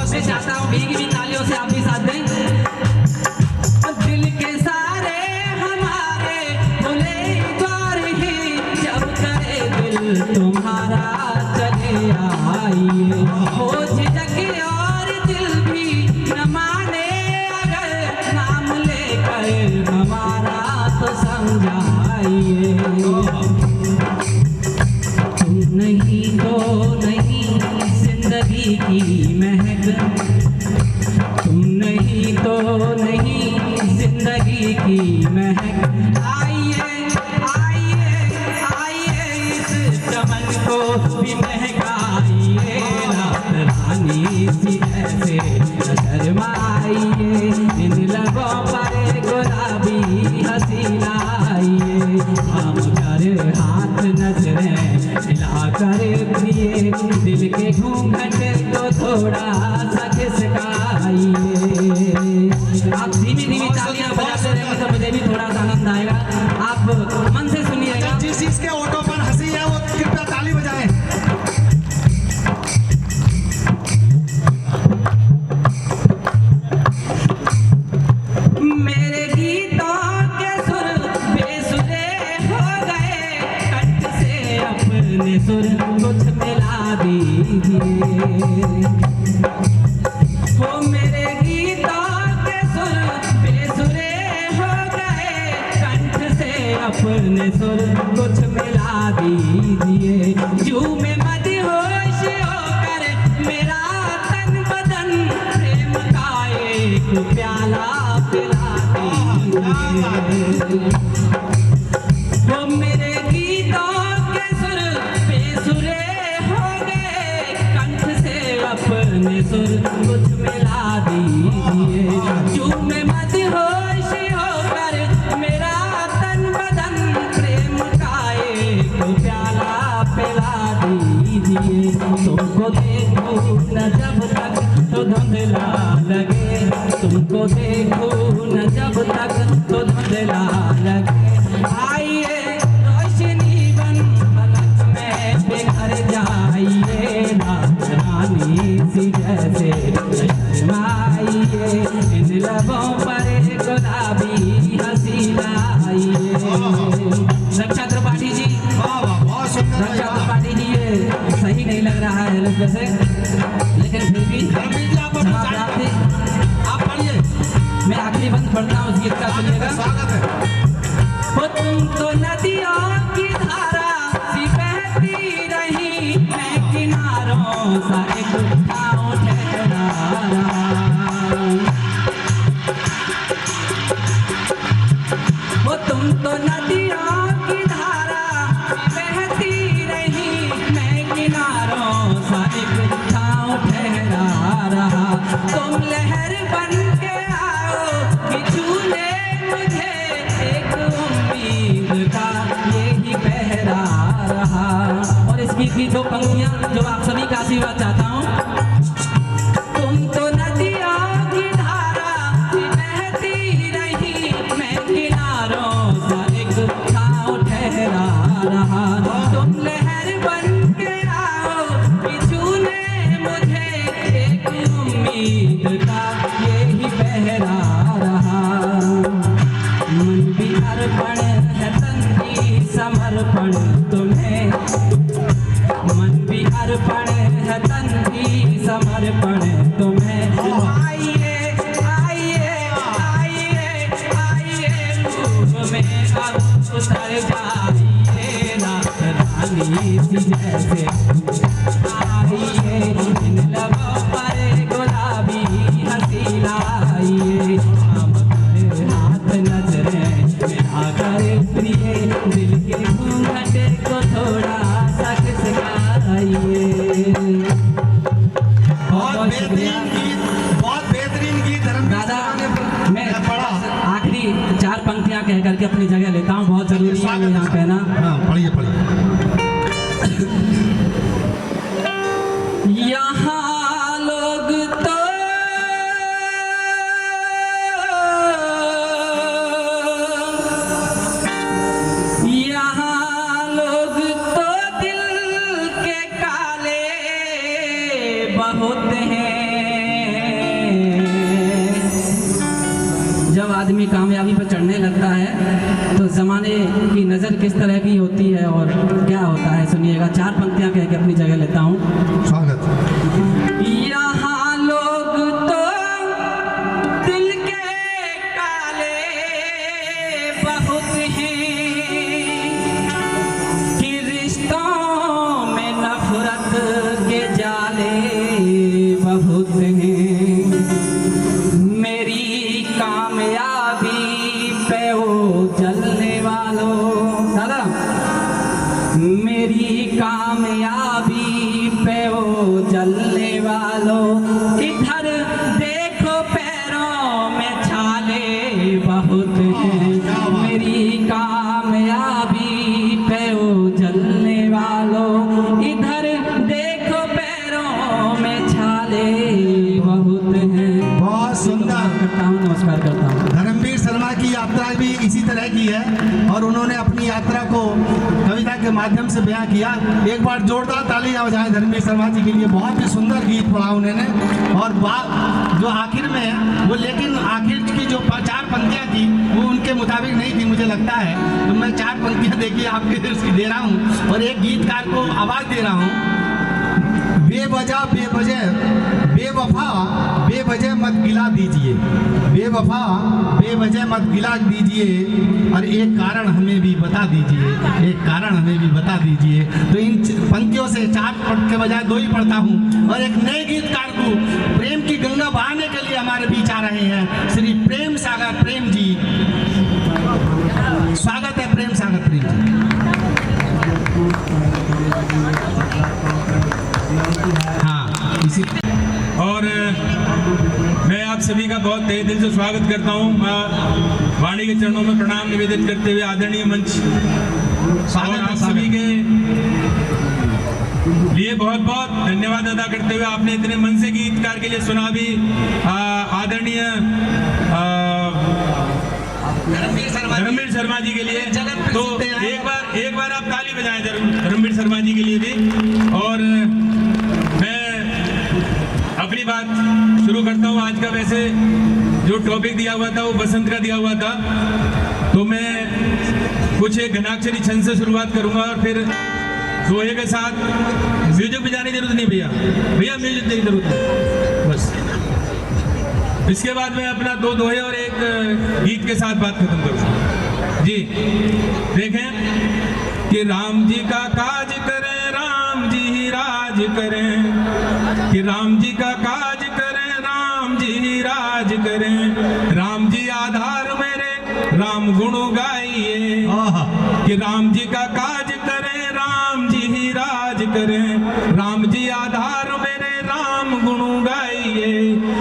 मैं चाहता हूँ भीगी भी तालियों से आप भी साथ दें। दिल के सारे हमारे खुले द्वार हैं, जब करे दिल तुम्हारा चले आइए। हो झिझक और दिल भी न माने, अगर नाम लेकर हमारा तो समझाइए। तुम नहीं तो नहीं जिंदगी की महक, तुम नहीं तो नहीं जिंदगी की महक। आइए आइए आइए इस चमन को भी महकाइए। रात रानी सी जैसे, न शर्माइए इन लबों पर गुलाबी हंसी लाइए। हम कर हाथ नजरें मिला कर प्रिय, दिल के घूंघट को थोड़ा सा खिसकाइए। आप धीमी धीमी तालियां बजाते रहेंगे तो मुझे भी थोड़ा सा आनंद आएगा। आप मन से सुनिएगा। जिस चीज के ऑटो पर हंसी है वो कृपया ताली बजाएं। मेरे गीतों के सुर बेसुरे हो गए, कंठ से अपने सुर कुछ मिला दीजिए। हो मेरे गीतों के सुर बेसुरे हो गए, कंठ से अपने सुर कुछ मिला दीजिए। यूं में मदहोश होकर मेरा तन बदन, प्रेम का एक प्याला पिला दीजिए। वो मेरे गीतों के सुर बेसुरे हो गए, कंठ से अपने सुर कुछ मिला दीजिए। यूं में मदहोश होकर मेरा तन बदन, प्रेम का एक प्याला पिला दीजिए। तुमको देखूं न जब तक तो धुंधला लगे, तुमको देखूं न जब तक तो धुंधला लगे। आइए रोशनी बन पलक में बिखर जाइए। रात रानी सी जैसे, न शर्माइए इन लबों पर गुलाबी हंसी लाइए। रक्षा त्रिपाठी जी, रक्षा त्रिपाठी जी, ये सही नहीं लग रहा है वैसे, लेकिन फिर भी क्षमा प्रार्थी। आप पढ़िए, मैं आखिरी बंद पढ़ता हूँ उस गीत का, सुनिएगा। वो तुम तो नदियों की धारा सी बहती रही, मैं किनारों सा एक गाँव ठहरा रहा। वो तुम तो नदियों की धारा सी बहती रही, मैं किनारों सा एक गाँव ठहरा रहा। तुम लहर बन के आओ कि छूले मुझे, एक उम्मीद का यही पहरा रहा। और इस गीत की दो पंक्तियां जो आप सभी का आशीर्वाद चाहता हूँ। तुम तो नदियों की धारा बहती रही, मैं किनारों सा एक छाँव ठहरा रहा। तुम लहर बन के आओ छूने मुझे, एक उम्मीद का यही पहरा रहा। मन भी अर्पण है, तन भी समर्पण तुम्हें, मन भी अर्पण है, तन भी समर्पण तुम्हें। आइए आइए आइए आइए रूप में अब उतर जाइए, रात रानी सी जैसे आइए, इन लबों पर गुलाबी हंसी लाइए। हम पर हाथ नजरें मिला कर प्रिय, दिल के घूंघट को थोड़ा सा खिसकाइए। बहुत बेहतरीन गीत धर्मवीर दादा, शर्मा ने मैं पढ़ा। आखिरी 4 पंक्तियां कह करके अपनी जगह लेता हूँ, बहुत जरूरी है वो यहाँ कहना। हाँ, पढ़िए पढ़िए। यहाँ लोग तो दिल के काले बहुत हैं। जब आदमी कामयाबी पर चढ़ने लगता है तो ज़माने की नज़र किस तरह की होती है और क्या होता है, सुनिएगा। 4 पंक्तियां कह के अपनी जगह लेता हूँ। स्वागत। यहाँ लोग तो दिल के काले बहुत हैं, कि रिश्तों में नफरत के जाले बहुत हैं। मेरी कामयाबी पे वो जलने वालों, दादा, मेरी कामयाबी पे वो जलने वालों, इधर देखो पैरों में छाले बहुत हैं। मेरी कामयाबी पे वो जलने वालों, इधर देखो पैरों में छाले बहुत हैं। बहुत सुंदर करता हूँ, नमस्कार करता हूँ। धर्मवीर शर्मा की यात्रा भी इसी तरह की है और उन्होंने अपनी यात्रा को कविता के माध्यम से बयां किया। एक बार जोरदार तालियां बजाएं धर्मवीर शर्मा जी के लिए। बहुत ही सुंदर गीत पढ़ा उन्होंने और बात जो आखिर में है वो, लेकिन आखिर की जो 4 पंक्तियां थी वो उनके मुताबिक नहीं थी मुझे लगता है। तो मैं 4 पंक्तियां देखिए आपके दे रहा हूँ और एक गीतकार को आवाज़ दे रहा हूँ। बेवजह बेवफा बेवजह मत गिला दीजिए, बेवफा बेवजह मत गिला दीजिए, और एक कारण हमें भी बता दीजिए, एक कारण हमें भी बता दीजिए। तो इन पंक्तियों से 4 पढ़ के बजाय 2 ही पढ़ता हूँ। और एक नए गीतकार को प्रेम की गंगा बहाने के लिए हमारे बीच आ रहे हैं श्री प्रेम सागर प्रेम जी। स्वागत है प्रेम सागर प्रेम जी। हाँ, इसी और मैं आप सभी का बहुत तहे दिल से स्वागत करता हूँ। माँ वाणी के चरणों में प्रणाम निवेदित करते हुए आदरणीय मंच और आप सभी के लिए बहुत बहुत धन्यवाद अदा करते हुए आपने इतने मन से गीतकार के लिए सुना भी। आदरणीय धर्मवीर शर्मा जी के लिए तो एक बार आप ताली बजाएं धर्मवीर शर्मा जी के लिए भी। और मैं अपनी बात शुरू करता हूँ। आज का वैसे जो टॉपिक दिया हुआ था वो बसंत का दिया हुआ था, तो मैं कुछ एक घनाक्षरी छंद से शुरुआत करूंगा और फिर दोहे के साथ म्यूजिक बजाने की जरूरत नहीं भैया, म्यूजिक की जरूरत है बस। इसके बाद मैं अपना 2 दोहे और एक गीत के साथ बात खत्म करूंगा जी। देखें कि राम जी का काज करें, राम जी ही राज करें, कि राम जी का काज करें, राम जी ही राज करें। राम जी आधार मेरे, राम गुण गाइए, कि राम जी का काज करें, राम जी ही राज करें। राम जी आधार मेरे, राम गुण गाइए,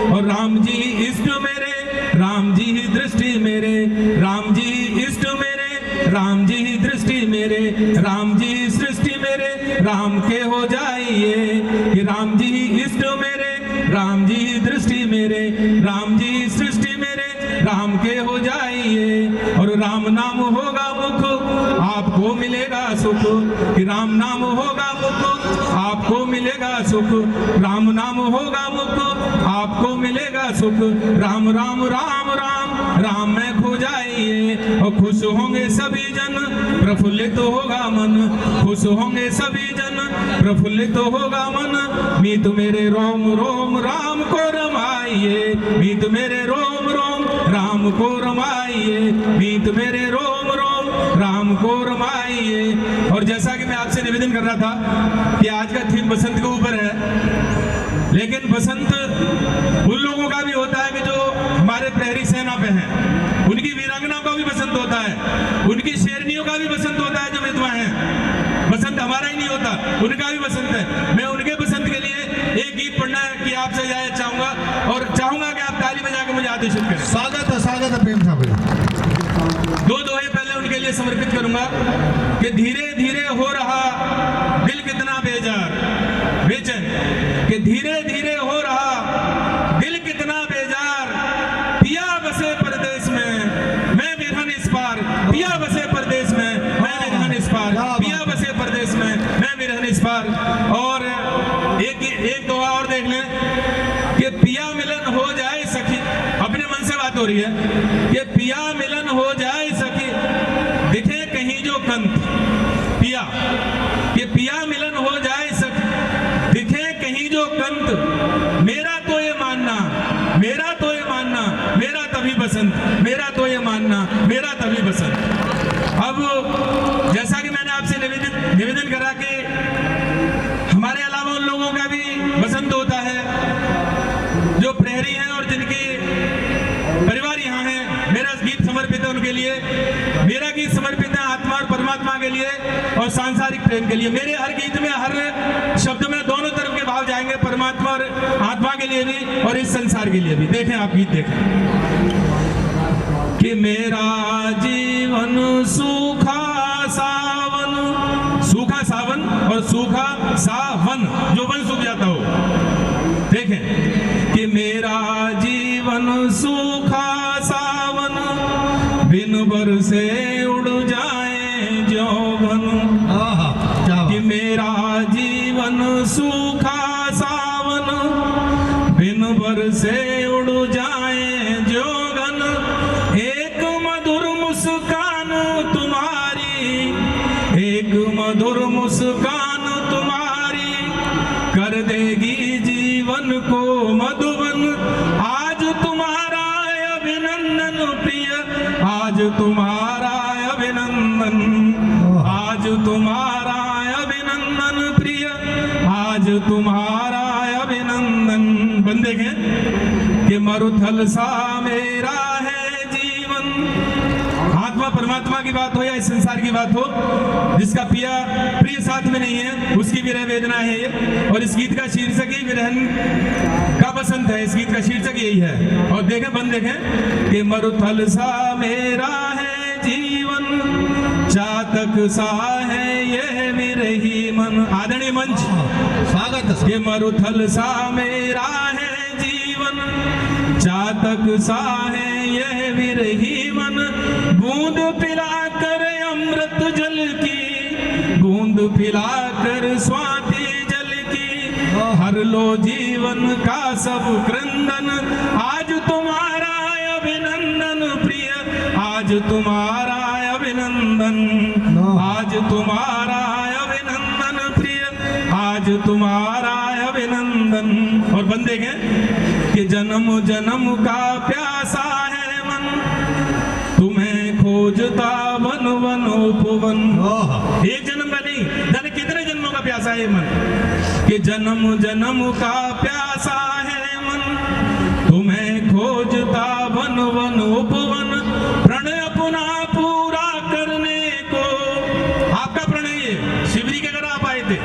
और राम जी इष्ट मेरे, राम जी ही दृष्टि मेरे, राम जी इष्ट मेरे, राम जी ही दृष्टि मेरे, राम जी सृष्टि मेरे, राम के हो जाइए जाइए कि राम जी ही इष्ट मेरे, राम जी ही दृष्टि मेरे, राम जी ही सृष्टि मेरे, राम के हो जाइए। और राम नाम होगा मुख आपको मिलेगा सुख, कि राम नाम होगा मुख आपको मिलेगा सुख, राम नाम होगा मुख आपको मिलेगा सुख। राम राम राम राम राम में खो जाइए और खुश होंगे सभी जन, प्रफुल्लित होगा मन, खुश होंगे सभी जन, प्रफुल्लित होगा मन। मीत मेरे रोम रोम राम को रमाइए, मीत मेरे रोम रोम राम को रमाइए, मीत मेरे रोम रोम राम को रमाइए। और जैसा कि मैं आपसे निवेदन कर रहा था कि आज का थीम बसंत के ऊपर है, लेकिन बसंत उन लोगों का भी होता है कि जो हमारे प्रहरी सेना पे हैं, उनकी वीरांगनाओं का भी बसंत होता है, उनकी शेरनियों का भी बसंत होता है जो विधवा हैं। बसंत हमारा ही नहीं होता, उनका भी बसंत है। मैं उनके बसंत के लिए एक गीत पढ़ना कि आपसे इजाजत चाहूंगा और चाहूंगा कि आप ताली बजा के मुझे आदेशित करें। स्वागत है प्रेम साहब। दो दोहे पहले उनके लिए समर्पित करूंगा कि धीरे धीरे हो रहा दिल कितना बेजार बेचैन, कि धीरे धीरे हो रहा दिल कितना बेजार, पिया बसे परदेश में मैं विरहन इस पार, पिया बसे परदेश में मैं विरहन इस पार, पिया बसे परदेश में मैं विरहन इस पार। और एक दुआ और देख लें कि पिया मिलन हो जाए सखी, अपने मन से बात हो रही है कि पिया मिलन हो जाए सखी, दिखे कहीं जो कंत, पिया कि पिया मिलन हो जाए सखी, दिखे कहीं जो कंत, मेरा तो ये मानना, मेरा तो ये मानना, मेरा तभी बसंत, मेरा तो ये मानना, मेरा तभी बसंत। अब जैसा कि मैंने आपसे निवेदन करा कि हमारे अलावा उन लोगों का भी बसंत होता है जो प्रहरी हैं और जिनके परिवार यहाँ हैं। मेरा गीत समर्पित है उनके लिए, मेरा गीत समर्पित है आत्मा और परमात्मा के लिए और सांसारिक प्रेम के लिए। मेरे हर गीत में, हर शब्द में दोनों तरफ के भाव जाएंगे, परमात्मा और आत्मा के लिए भी और इस संसार के लिए भी। देखें आप गीत देखें कि मेरा जीवन सूखा सावन, सूखा सावन और सूखा सावन जो वन सूख जाता हो, देखें कि मेरा जीवन सूखा सावन, बिन बरसे उड़ जाए जौवन, कि मेरा जीवन सूखा सावन, बिन बरसे उड़ जाए जौवन, एक मधुर मुस्कान तुम्हारी, एक मधुर मुस्कान तुम्हारी कर देगी जीवन को मधुबन। आज तुम्हारा अभिनंदन प्रिय, आज तुम्हारा अभिनंदन, आज तुम्हारा अभिनंदन प्रिय, आज तुम्हारा अभिनंदन। बंदे के कि मरुथल सा मेरा है जीवन, आत्मा परमात्मा की बात हो या इस संसार की बात हो, जिसका पिया प्रिय साथ में नहीं है उसकी विरह वेदना है ये। और इस गीत का शीर्षक ही विरहन का बसंत है, इस गीत का शीर्षक यही है। और देखें बंद देखें कि मरुथल सा मेरा है जीवन, चातक सा है यह विरही मन। आदरणीय मंच स्वागत है। कि मरुथल सा मेरा है जीवन, चातक सा है यह विरही मन, बूंद पिलाकर अमृत जल की, बूंद पिलाकर स्वाति जल की, हर लो जीवन का सब क्रंदन। आज तुम्हारा अभिनंदन प्रिय, आज तुम्हारा अभिनंदन, आज तुम्हारा अभिनंदन प्रिय, आज तुम्हारा अभिनंदन। और बंदे के कि जन्म जन्म का प्यासा है मन, तुम्हें खोजता वन वन उपवन। एक जन्म का नहीं, जाने कितने जन्मों का प्यासा है मन, कि जन्म जन्म का प्यासा है मन, तुम्हें खोजता वन वन उपवन। प्रण अपना पूरा करने को, आपका प्रण है ये, शिव जी के घर आप आए थे,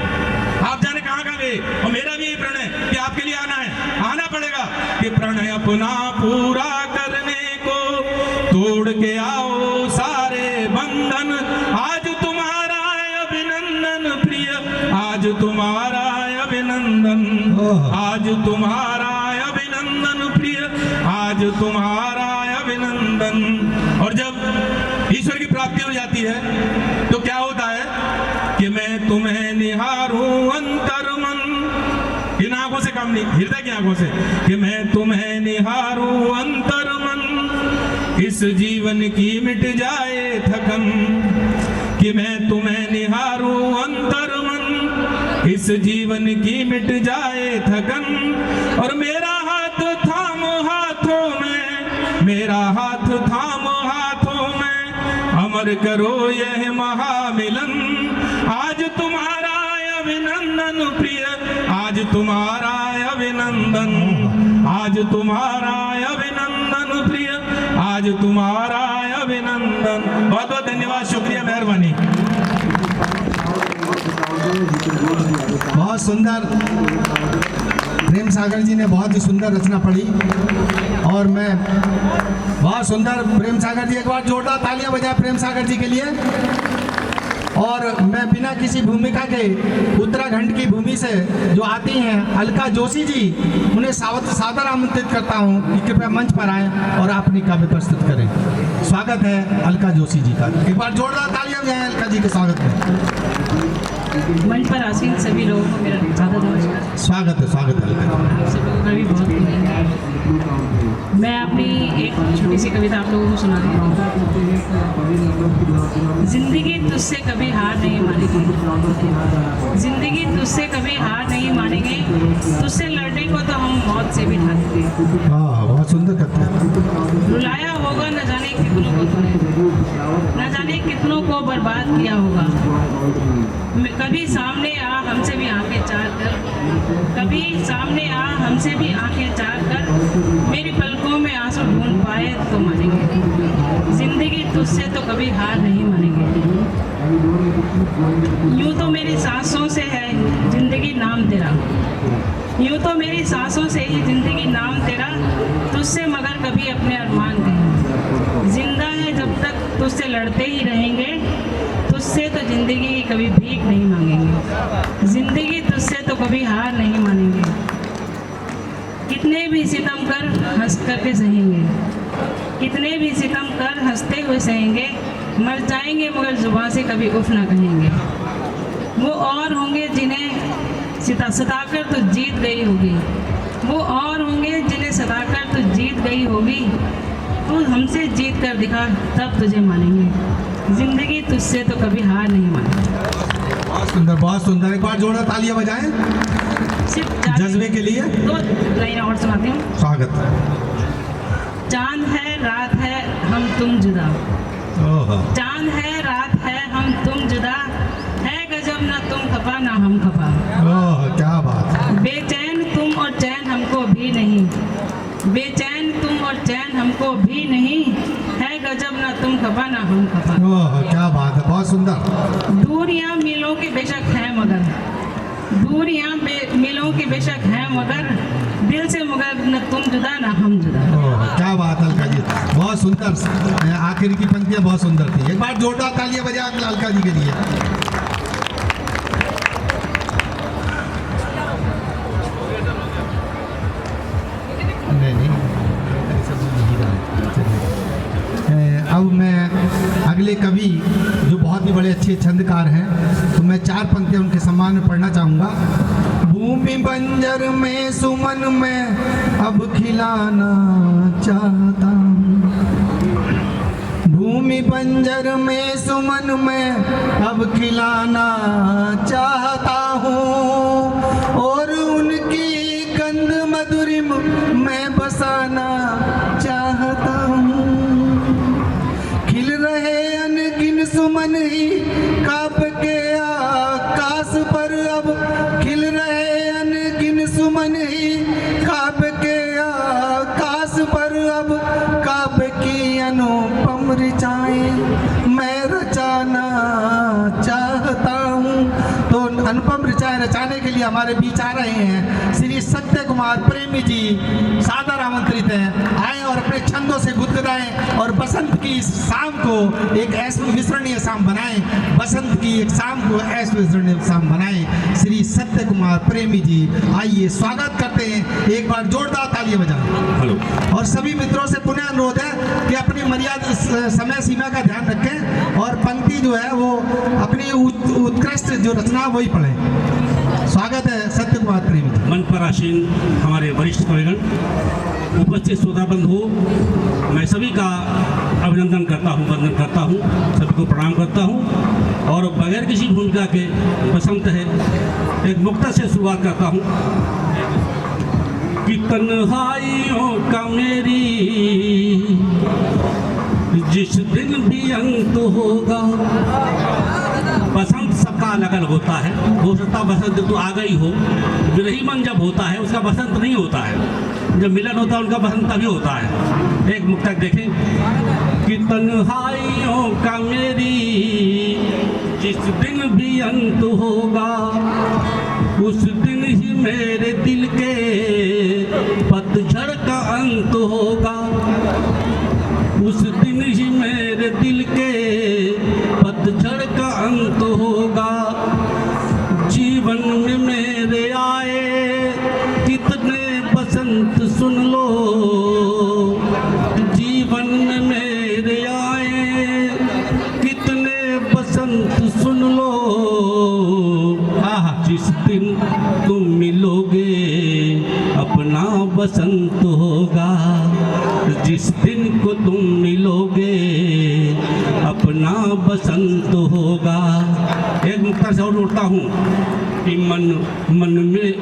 आप जाने कहाँ कहाँ गए, और मेरा भी ये प्रण है कि आपके लिए आना है, आना पड़ेगा। कि प्रण अपना पूरा करने को तोड़ के आओ सारे बंधन, आज तुम्हारा अभिनंदन प्रिय, आज तुम्हारा अभिनंदन। अभिनंदन, आज तुम्हारा अभिनंदन प्रिय, आज तुम्हारा अभिनंदन। और जब ईश्वर की प्राप्ति हो जाती है तो क्या होता है कि मैं तुम्हें निहारूं अंतर मन, इन आंखों से काम नहीं, हृदय की आंखों से, कि मैं तुम्हें निहारूं अंतर मन, इस जीवन की मिट जाए थकन, कि मैं तुम्हें निहारूं अंतर मन, इस जीवन की मिट जाए थकन। और मेरा हाथ थामो हाथों में, मेरा हाथ थामो हाथों में, अमर करो यह महामिलन, आज तुम्हारा अभिनंदन प्रिय, आज तुम्हारा अभिनंदन, आज तुम्हारा अभिनंदन प्रिय, आज तुम्हारा अभिनंदन। बहुत बहुत धन्यवाद, शुक्रिया, मेहरबानी। बहुत सुंदर, प्रेम सागर जी ने बहुत ही सुंदर रचना पढ़ी और मैं बहुत सुंदर, प्रेम सागर जी, एक बार जोरदार तालियां बजाएं प्रेम सागर जी के लिए। और मैं बिना किसी भूमिका के उत्तराखंड की भूमि से जो आती हैं अलका जोशी जी, उन्हें सादर आमंत्रित करता हूं कि कृपया मंच पर आएं और अपनी काव्य प्रस्तुत करें। स्वागत है अलका जोशी जी का, एक बार जोरदार तालियां बजाएं अलका जी के स्वागत में। मंच पर आसीन सभी लोगों को मेरा ज़्यादा नमस्कार। स्वागत है अलका जी। आप सब लोगों का भी बहुत धन्यवाद। मैं अपनी एक छोटी सी कविता आप लोगों को सुना रही हूँ। जिंदगी तुझसे कभी हार नहीं मानेगी, जिंदगी तुझसे कभी हार नहीं मानेंगे, तुझसे लड़ने को तो हम मौत से भी ठानेंगे। बहुत सुंदर करते हैं। रुलाया होगा न जाने कितनों को तूने, न जाने कितनों को बर्बाद किया होगा। कभी सामने आ हमसे भी आंखें चार कर, कभी सामने आ हमसे भी आंखें चार कर, मेरी पलकों में आंसू ढूंढ पाए तो मानेंगे, जिंदगी तुझसे तो कभी हार नहीं मानेंगे। यूं तो मेरी सांसों से है जिंदगी नाम तेरा, यूं तो मेरी सांसों से ही जिंदगी नाम तेरा, तुझसे मगर कभी अपने अरमान कहें, जिंदा है जब तक तुझसे लड़ते ही रहेंगे, तुझसे तो जिंदगी की कभी भीख नहीं मांगेंगे, जिंदगी तुझसे तो कभी हार नहीं मानेंगे। कितने भी सितम कर हंस करके सहेंगे, कितने भी सितम कर हंसते हुए सहेंगे, मर जाएंगे मगर जुबान से कभी उफ ना कहेंगे। वो और होंगे जिन्हें सताकर तो जीत गई होगी, वो और होंगे जिन्हें सताकर तो जीत गई होगी, तू हमसे जीत कर दिखा तब तुझे मानेंगे, जिंदगी तुझसे तो कभी हार नहीं मानेंगे। बहुत सुंदर, बहुत सुंदर, एक बार जोरदार तालियां बजाएं सिर्फ जज्बे के लिए। दो लाइन और सुनाती हूँ। स्वागत। चांद है रात है हम तुम जुदा, चांद है रात है हम तुम जुदा, है गजब ना तुम खफा ना हम खफा, क्या बात। बेचैन तुम और चैन हमको भी नहीं, बेचैन तुम और चैन हमको भी नहीं, है गजब ना तुम खफा ना हम खफा। क्या बात है, बहुत सुंदर। दूरियां मिलों की बेशक है मगर, दूरियां मिलों की बेशक है मगर, दिल से मगर न तुम जुदा ना हम जुदा। क्या बात है अलका जी, बहुत सुंदर, आखिर की पंक्तियां बहुत सुंदर थी। एक बार जोरदार तालियां बजा अलका जी के लिए। अब मैं अगले कवि जो बहुत ही बड़े अच्छे छंदकार हैं, तो मैं 4 पंक्तियां उनके सम्मान में पढ़ना चाहूँगा। भूमि बंजर में सुमन में अब खिलाना चाहता हूँ, भूमि बंजर में सुमन में अब खिलाना चाहता हूँ, और उनकी गंध मधुरिम में बसाना चाहता हूँ। खिल रहे अनगिन सुमन ही काब के आकाश पर, अब खिल रहे अनगिन सुमन ही काब के आकाश पर, अब काब की अनुपम ऋचाएं मैं रचाना चाहता हूँ। तो अनुपम ऋचाएं रचाने के लिए हमारे बीच आ रहे हैं श्री सत्य कुमार प्रेमी जी सादर आमंत्रित हैं। आए और अपने छंदों से गुदगुदाएं और बसंत की इस शाम को एक अविस्मरणीय शाम बनाएं। बसंत की एक शाम को अविस्मरणीय शाम बनाएं। श्री सत्य कुमार प्रेमी जी, आइए स्वागत करते हैं, एक बार जोरदार तालियां बजाएं। हेलो। और सभी मित्रों से पुनः अनुरोध है कि अपनी मर्यादा समय सीमा का ध्यान रखें और पंक्ति जो है वो अपनी उत्कृष्ट जो रचना वही पढ़ें। स्वागत है सत्य कुमार प्रेमी जी। मंच पर आसीन हमारे वरिष्ठ कविगण, उपस्थित श्रोता बंधु, मैं सभी का अभिनंदन करता हूँ, वंदन करता हूँ, सभी को प्रणाम करता हूँ। और बगैर किसी भूमिका के बसंत है, एक मुक्ता से शुरुआत करता हूँ कि तन्हाइयों का मेरी जिस दिन भी अंत होगा। बसंत सबका अलग अलग होता है, हो सकता बसंत तो आ गई हो, विरही मन जब होता है उसका बसंत नहीं होता है, जब मिलन होता है उनका बसंत तभी होता है। एक मुक्तक देखें कि तन्हाइयों का मेरी जिस दिन भी अंत होगा, उस दिन ही मेरे दिल के पतझड़ का अंत होगा। उस दिन ही मेरे दिल के पतझड़ का अंत होगा। जीवन में मेरे आए कितने बसंत सुन लो, जीवन में मेरे आए कितने बसंत सुन लो। जिस दिन तुम मिलोगे अपना बसंत होगा, जिस दिन को तुम मिलोगे अपना बसंत होगा। एक मुक्ता से और जोड़ता हूँ कि मन में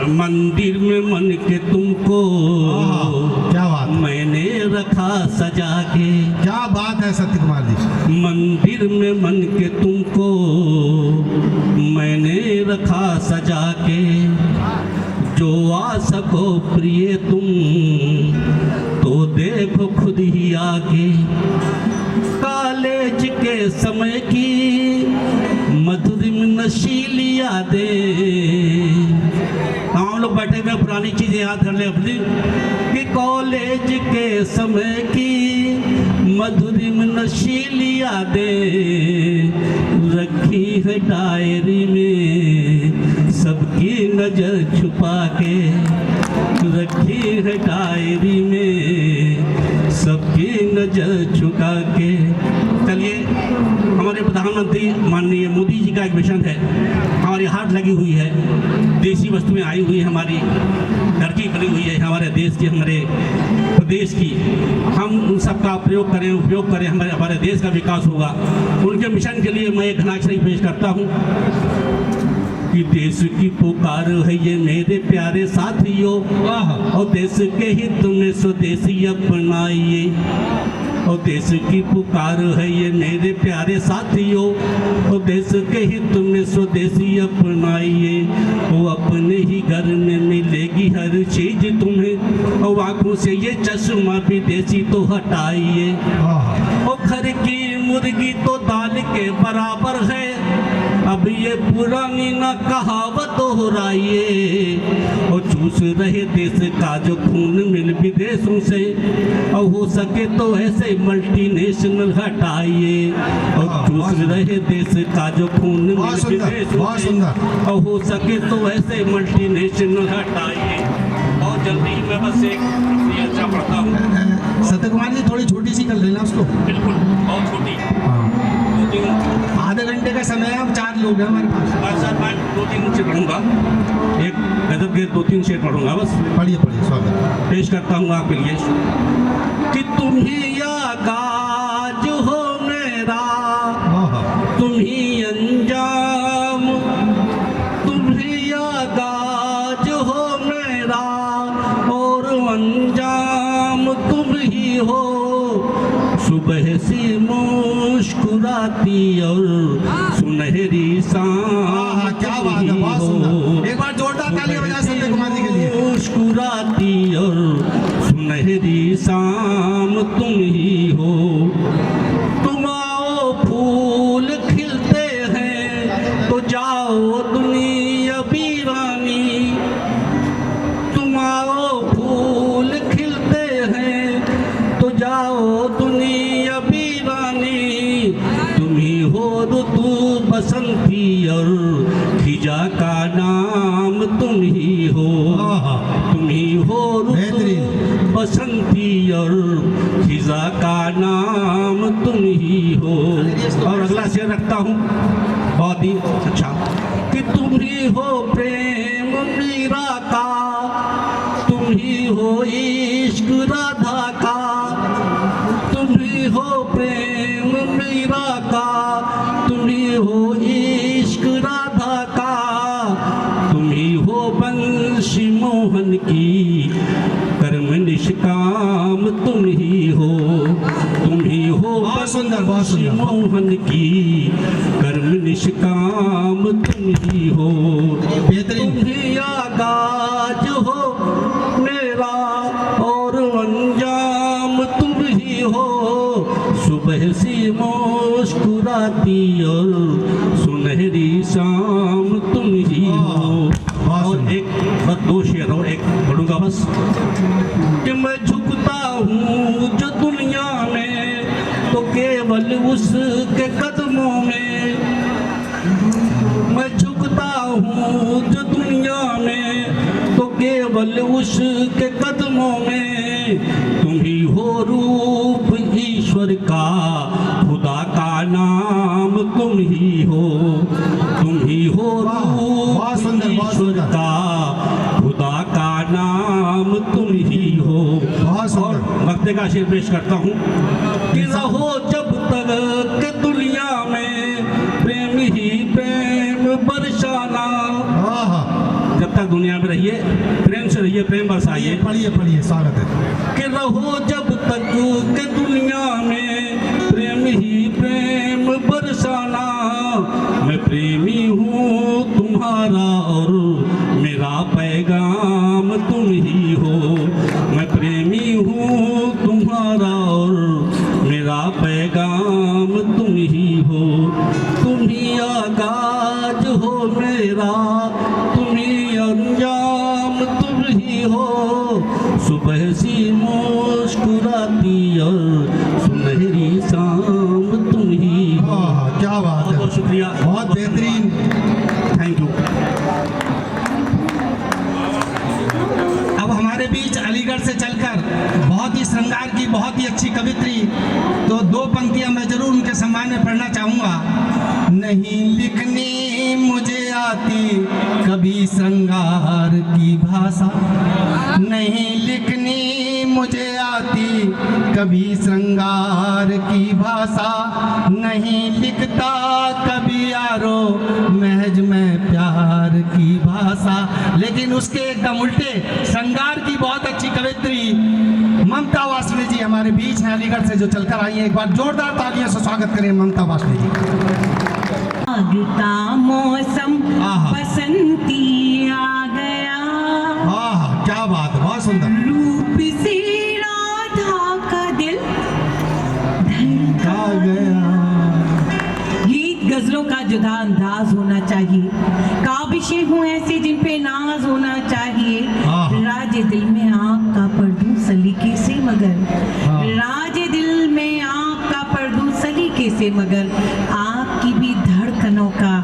मंदिर में मन के तुमको क्या बात, मैंने रखा सजा के। क्या बात है सत्य कुमार जी। मंदिर में मन के तुमको मैंने रखा सजा के। जो आ सको प्रिय तुम तो देखो खुद ही आके। कॉलेज के समय की मधुरिम नशीली यादें, हम लोग बैठे हुए पुरानी चीजें याद कर ले अपनी, कि कॉलेज के समय की मधुरिम नशीली यादें रखी है डायरी में सबकी नजर छुपा के। रखी है डायरी में सबकी नजर छुपा के। चलिए, हमारे प्रधानमंत्री माननीय मोदी जी का एक मिशन है, हमारी हाट लगी हुई है, देसी वस्तुएं आई हुई है, हमारी तरक्की करी हुई है हमारे देश की, हमारे प्रदेश की। हम उन सब का प्रयोग करें, उपयोग करें, हमारे देश का विकास होगा। उनके मिशन के लिए मैं एक घनाक्षरी पेश करता हूँ कि देश की पुकार है ये मेरे प्यारे साथियों, और देश के हित में स्वदेशी अपनाइए। और देश की पुकार है ये मेरे प्यारे साथियों, और देश के हित में स्वदेशी अपनाइए। वो अपने ही घर में मिलेगी हर चीज तुम्हें, और आंखों से ये चश्मा विदेशी तो हटाइए। और घर की मुर्गी तो दाल के बराबर है, अब ये पुरानी ना कहावत दोहराइए। और चूस रहे देश का जो खून मिल विदेशों से, और हो सके तो ऐसे मल्टीनेशनल हटाइए। और चूस रहे देश का जो खून मिल विदेशों से, और हो सके तो ऐसे मल्टीनेशनल हटाइए। बहुत जल्दी ही मैं बस एक अच्छा पढ़ता हूँ। सत्य कुमार जी, थोड़ी छोटी सी कर लेना उसको। बिल्कुल, बहुत छोटी। आधे घंटे का समय है, अब 4 लोग हैं हमारे पास। सर, मैं 2-3 शेर पढ़ूंगा, एक गजब के 2-3 शेर पढ़ूंगा बस। पढ़िए पढ़िए, स्वागत पेश करता हूँ आपके लिए कि तुम ही आगाज हो मेरा, तुम ही अंजाम, तुम ही आगाज हो मेरा, और अंजाम तुम ही हो। सुबह सी मुस्कुराती और सुनहरी शाम, क्या बात है, बहुत सुंदर। एक बार जोरदार तालियां बजाएं सत्य कुमार जी के लिए। मुस्कुराती और सुनहरी शाम तुम ही हो। तुम आओ फूल खिलते हैं तो जाओ नाम तुम ही हो, तुम ही हो रुत बसंती और खिजा का नाम तुम ही हो। और अगला शेर रखता हूँ बहुत ही अच्छा, कि तुम ही हो प्रेम मीरा का, तुम ही हो इश्क राधा का, तुम ही हो प्रेम मीरा का, तुम ही हो इश्क राधा का, तुम ही हो बंशी मोहन की कर्म निष्काम तुम ही हो, तुम ही हो बंशी मोहन की कर्म निष्काम तुम ही हो। तुम ही आगाज हो मेरा और अंजाम तुम ही हो, सुबह सी मुस्कुराती और सुनहरी शाम तुम ही हो। और एक बस दो शेर और एक पढ़ूंगा बस, कि मैं झुकता हूँ जो दुनिया में तो केवल उसके कदमों में, मैं झुकता हूँ जो दुनिया में तो केवल उसके कदमों में, तुम ही हो रूप ईश्वर का, खुदा का नाम तुम ही हो, तुम ही हो रूप ईश्वर का, खुदा का नाम तुम ही हो। और वक्त का शेर पेश करता हूँ, कि रहो जब तक के दुनिया में प्रेम ही प्रेम बरसाना, जब तक दुनिया में रहिए प्रेम से रहिए, प्रेम बरसाइए। पढ़िए पढ़िए, स्वागत है। कि रहो जब तक के दुनिया में प्रेम ही प्रेम बरसाना, मैं प्रेमी हूँ तुम्हारा और मेरा पैगाम तुम ही हो, मैं प्रेमी हूँ तुम्हारा और मेरा पैगाम तुम ही हो। तुम ही आगाज हो मेरा, तुम ही अंजाम तुम ही हो, सुबह सी मुस्कुराती और सुनहरी शाम तुम ही हो। क्या बात है, बहुत शुक्रिया, बहुत बेहतरीन, थैंक यू। अब हमारे बीच अलीगढ़ से चलकर बहुत ही श्रृंगार की बहुत ही अच्छी कवित्री, तो दो पंक्तियां मैं जरूर उनके सम्मान में पढ़ना चाहूँगा। नहीं लिखनी मुझे आती कभी श्रृंगार की भाषा, नहीं लिखनी मुझे आती कभी श्रृंगार की भाषा, नहीं लिखता कभी यारो महज में प्यार की भाषा। लेकिन उसके एकदम उल्टे श्रृंगार की बहुत अच्छी कवित्री ममता वासनी जी हमारे बीच हैं, अलीगढ़ से जो चलकर आई है। एक बार जोरदार तालियों से स्वागत करें ममता वासनी जी। आग का मौसम बसंती आ गया, क्या बात है, बहुत सुंदर। रूप से राधा का दिल धड़का गया। गीत गजलों का जुदा अंदाज होना चाहिए, काबिशें हों ऐसी जिन पे नाज होना चाहिए। राज दिल में आपका पढ़ दूं सलीके से मगर, राज दिल में आपका पढ़ दूं सलीके से मगर, आपकी भी धड़कनों का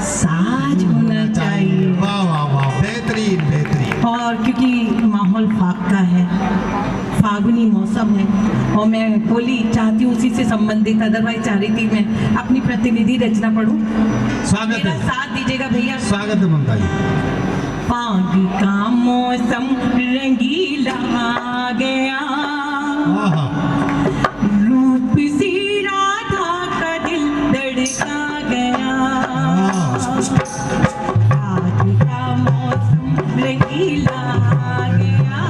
साज होना चाहिए। वाह वाह वाह, बेहतरीन बेहतरीन। और क्योंकि माहौल फाका है, फागुनी मौसम है, और मैं होली चाहती हूँ उसी से संबंधित, अदरवाइज चाह रही थी मैं अपनी प्रतिनिधि रचना पढ़ूँ। स्वागत है, साथ दीजिएगा भैया। स्वागत है ममता जी। फाग का मौसम रंगीला आ गया, रूप सी राधा का दिल धड़का गया। फाग का मौसम रंगीला आ गया,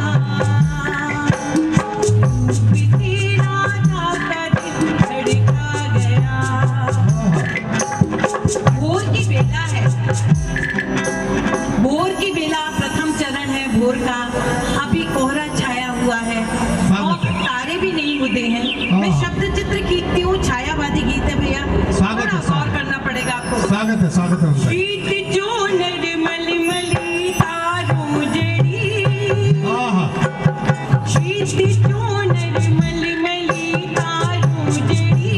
रूप सी राधा का दिल धड़का गया। भोर की बेला है, भोर की बेला प्रथम चरण है भोर का, अभी कोहरा छाया हुआ है और तारे भी नहीं उदे हैं। मैं शब्द चित्र खींचती हूँ, छायावादी गीत है भैया, थोड़ा गौर करना पड़ेगा आपको। स्वागत है, स्वागत है। शीत जो निर्मल मली तारू जड़ी, शीत जो निर्मल मली तारू जड़ी,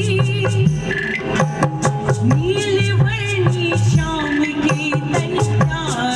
नील वर्णी शाम की तैयारी।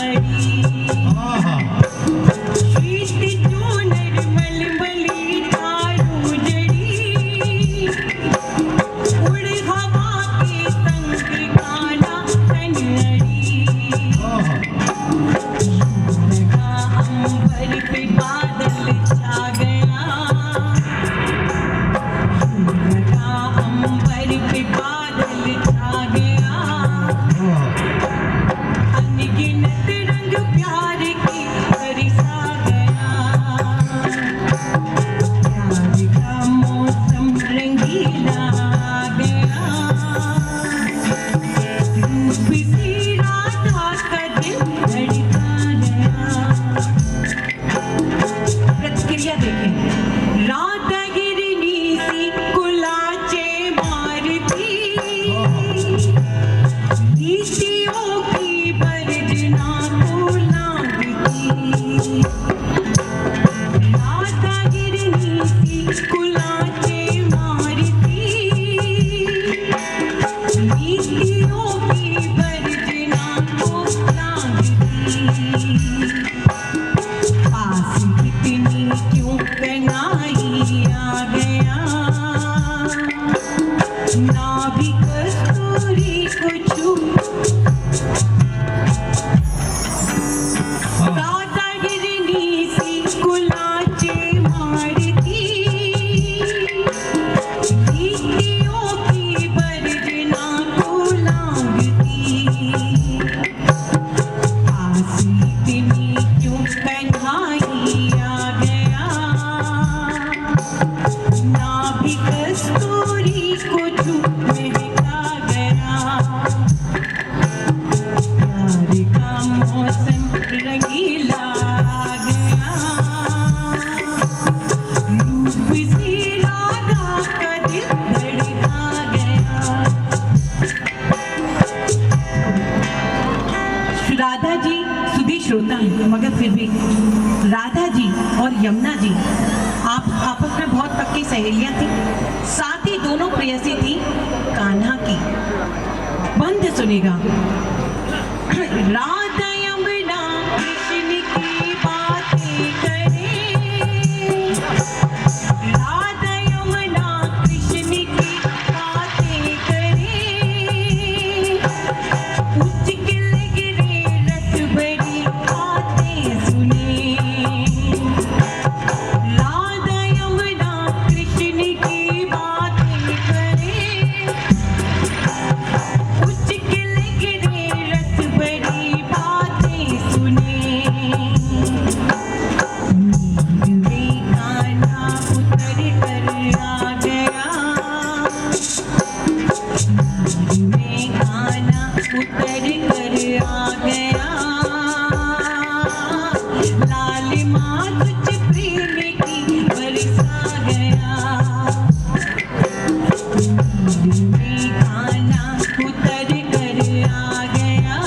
पास इतनी क्यों कनाई आ गया, ना भी कस्तूरी को छू राधा गिरनी सी कुलाचे मारती, नीतियों की बरजना को लांगती, पास इतनी क्यों कन्हाई आ गया, ना भी कस्तूरी को छू महका गया, प्यार का मौसम रंगीला आ गया, रूप सी राधा का दिल धड़का गया। राधा जी सुधी श्रोता हैं, मगर फिर भी राधा जी और यमुना जी आप आपस में बहुत पक्की सहेलियां थी, साथ ही दोनों प्रेयसी थी कान्हा की। बंद सुनेगा। राधा यमुना कृष्ण की बातें करे, राधा यमुना कृष्ण की बातें करे, उचकिल गिरे रस भरी बातें सुने, राधा यमुना कृष्ण की बातें करे, उचकिल गिरे रस भरी बातें सुने, नीर में कान्हा उतर कर आ गया, नीर में कान्हा उतर कर आ गया, लालिमा तुझ प्रेम की बरसा गया, नीर में कान्हा उतर कर आ गया,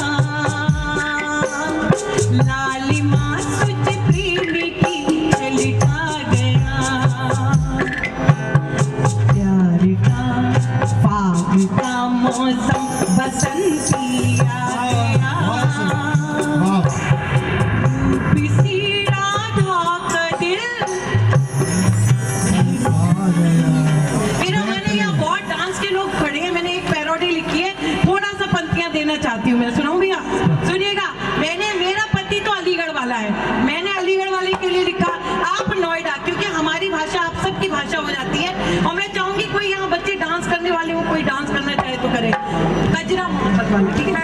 लालिमा तुझ प्रेम की छलका गया, प्यार का फाग का मौसम बसंती आ गया, रूप सी राधा का दिल। मेरा मैंने यहाँ बहुत डांस के लोग खड़े हैं, मैंने एक पैरोडी लिखी है, थोड़ा सा पंक्तियां देना चाहती हूँ मैं, सुनाऊं भैया? सुनिएगा। मेरा पति तो अलीगढ़ वाला है, मैंने अलीगढ़ वाले के लिए लिखा, आप नोएडा, क्योंकि हमारी भाषा आप सबकी भाषा हो जाती है, और मैं चाहूंगी कोई यहाँ बच्चे डांस करने वाले हो, कोई डांस करना चाहे तो करे। गजरा मोहब्बत वाला, ठीक है।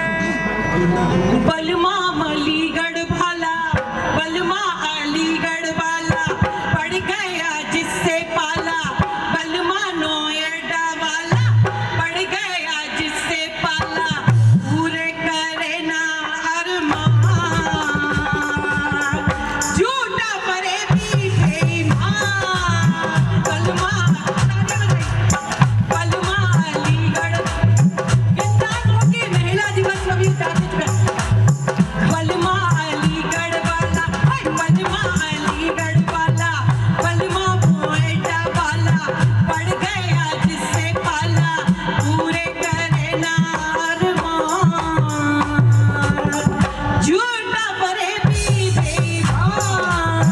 बलमा अलीगढ़ वाला, बलमा अलीगढ़ वाला, पड़ गया जिससे पाला, बलमा नोएडा वाला, पड़ गया जिससे पाला, पूरे करे ना अरमान, झूठा परे भी बेईमान, बलमा अलीगढ़, कितना की महिला दिवस कभी बलमा अलीगढ़ वाला, बलमा अलीगढ़ वाला, बलमा नोएडा वाला, पड़ गया जिससे पाला, पूरे करे ना अरमान, झूठा परे भी बेईमान,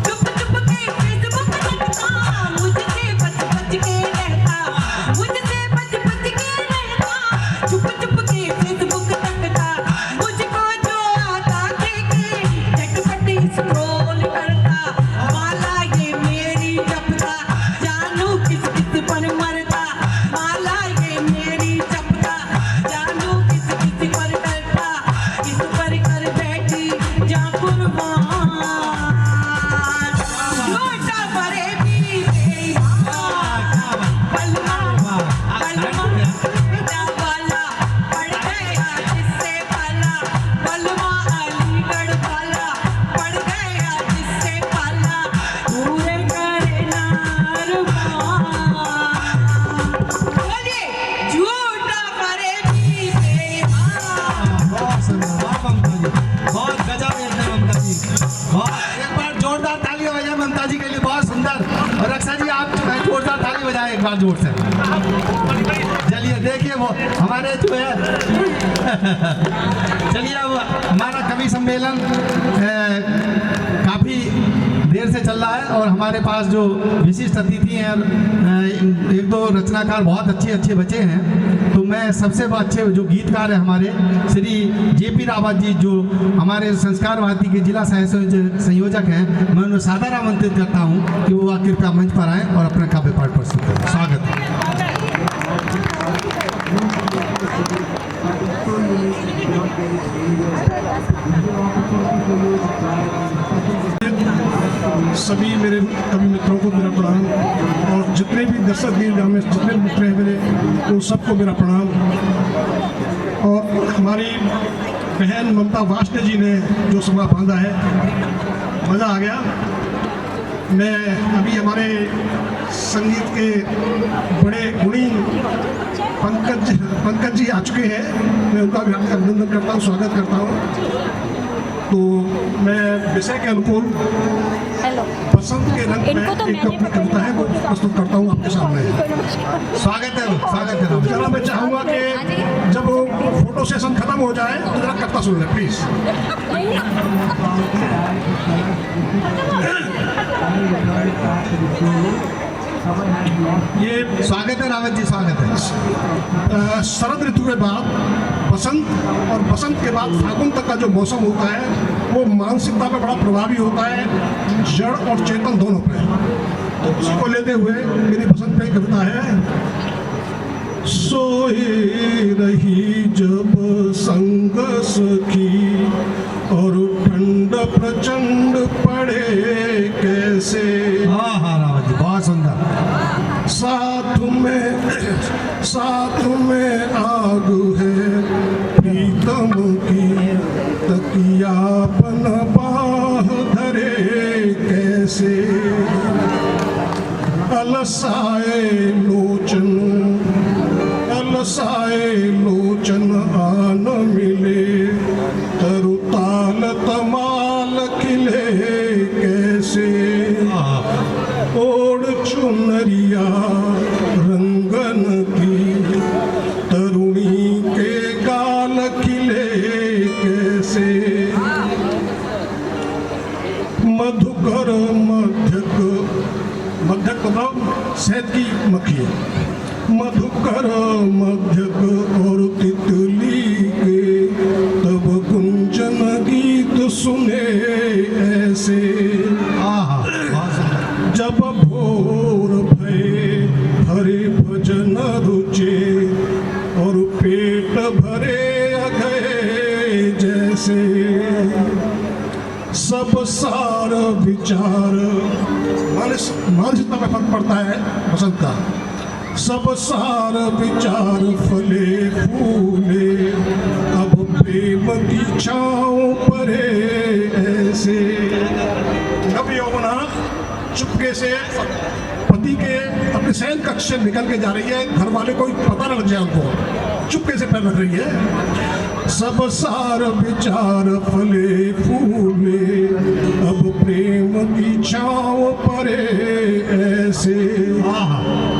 चुप चुप के फेसबुक चटका, मुझसे बच बच के रहता, मुझसे बच बच के रहता, चुप चुप के फेसबुक तकता, मुझको जो आता देखे झटपट स्क्रॉल करता, माला ये मेरी जपता, जानू किस किस पर मरता, माला ये मेरी जपता, जानू किस किस पर करता, किस पर कर बैठी जा कुर्बान, झूठा परे भी बेईमान, बलमा नोएडा वाला, पड़ गया जिससे पाला, बलमा अलीगढ़ वाला, पड़ गया जिससे पाला, पूरे करे ना अरमान, बोलिए झूठा परे भी बेईमान। बहुत सुंदर, वाह ममता जी, बहुत गजब एकदम ममता जी, बहुत। एक बार जोरदार ताली बजाएं ममता जी के लिए, बहुत सुंदर। और रक्षा जी आप जोरदार ताली बजाएं एक बार जोर से। चलिए देखिए वो हमारे जो है चलिए अब हमारा कवि सम्मेलन काफ़ी देर से चल रहा है और हमारे पास जो विशिष्ट अतिथि हैं एक दो रचनाकार बहुत अच्छे बचे हैं। तो मैं सबसे अच्छे जो गीतकार हैं हमारे श्री JP रावत जी जो हमारे संस्कार भारती के जिला संयोजक हैं, मैं उन्हें सादर आमंत्रित करता हूं कि वो कृपया मंच पर आएँ और अपना काव्य पाठ प्रस्तुत करें। स्वागत है। सभी मेरे कवि मित्रों को मेरा प्रणाम और जितने भी दर्शक दीर्घ में जितने मित्र हैं मेरे उन सबको मेरा प्रणाम। और हमारी बहन ममता वाष्णे जी ने जो सभा बांधा है, मज़ा आ गया। मैं अभी हमारे संगीत के बड़े गुणी पंकज जी आ चुके हैं, मैं उनका भी अभिनंदन करता हूँ, स्वागत करता हूँ। तो मैं विषय के अनुकूल बसंत के रंग में एक अपनी कविता है वो प्रस्तुत करता हूँ आपके सामने। स्वागत है। जरा मैं चाहूँगा कि जब फोटो सेशन खत्म हो जाए तो जरा कविता सुन लें प्लीज। ये स्वागत है रावत जी, स्वागत है। शरद ऋतु के बाद बसंत और बसंत के बाद फागुन तक का जो मौसम होता है वो मानसिकता पे बड़ा प्रभावी होता है, जड़ और चेतन दोनों पे। तो उसी को लेते हुए मेरी बसंत पे कविता है। सोई रही जब संग सखी और ठंड प्रचंड पड़े कैसे। हाँ रावत जी, बहुत सुंदर। साथ में आग है प्रीतम की, तकिया बन बाह धरे कैसे। अलसाए लोचन आन मिले, तरुताल तमाल खिले कैसे। ओढ़ चुनरिया रंगन की, तरुणी के गाल खिले कैसे। मधुकर मध्यक मतलब शहद की मक्खी। मधुकर मध्यक और तितली के तब गुंजन गीत सुने ऐसे। जब भोर भरे भजन रुचे और पेट भरे गए जैसे। सब सार विचार मानसिकता में फर्क पड़ता है बसंत का। सब सार विचार फले फूले, अब प्रेम की छाँव परे ऐसे। नव यौवना चुपके से पति के अपने शयन कक्ष से निकल के जा रही है, घर वाले को पता न लग जाए उनको, चुपके से पैर रख रही है। सब सार विचार फले फूले, अब प्रेम की छाँव परे ऐसे।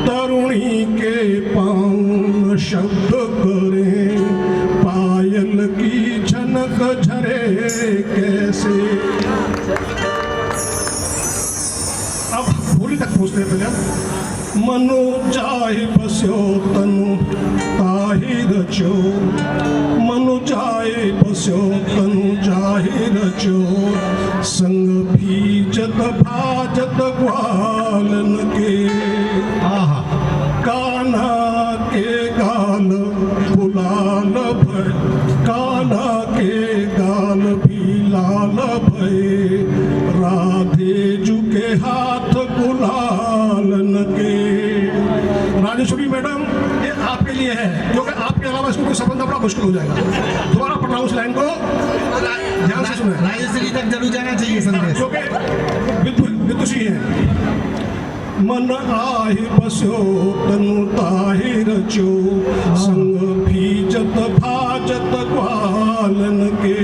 तरुणी के पाँव शब्द करे, पायल की झनक झरे कैसे। अब होली तक पहुँचते हैं पहले। मनो चाहे बस्यो तनु ताहि रचो, मनु चाहे बस्यो तनु जाहि रचो। संग भीजत भाजत ग्वालन के, कान्हा के गाल गुलाल भय, कान्हा के गाल भी लाल भय। राधे जुके हाथ गुलालन के। राजेश्वरी मैडम ये आपके लिए है, क्योंकि आपके अलावा इसको कोई समझना बड़ा मुश्किल हो जाएगा। दोबारा पढ़ाऊं उस लाइन को, ध्यान से सुने। राजेश्वरी तक जरूर जाना चाहिए संदेश, क्योंकि विदुषी है। मन आहि बस्यो तनु ताहि रचो, संग भीजत भाजत ग्वालन के।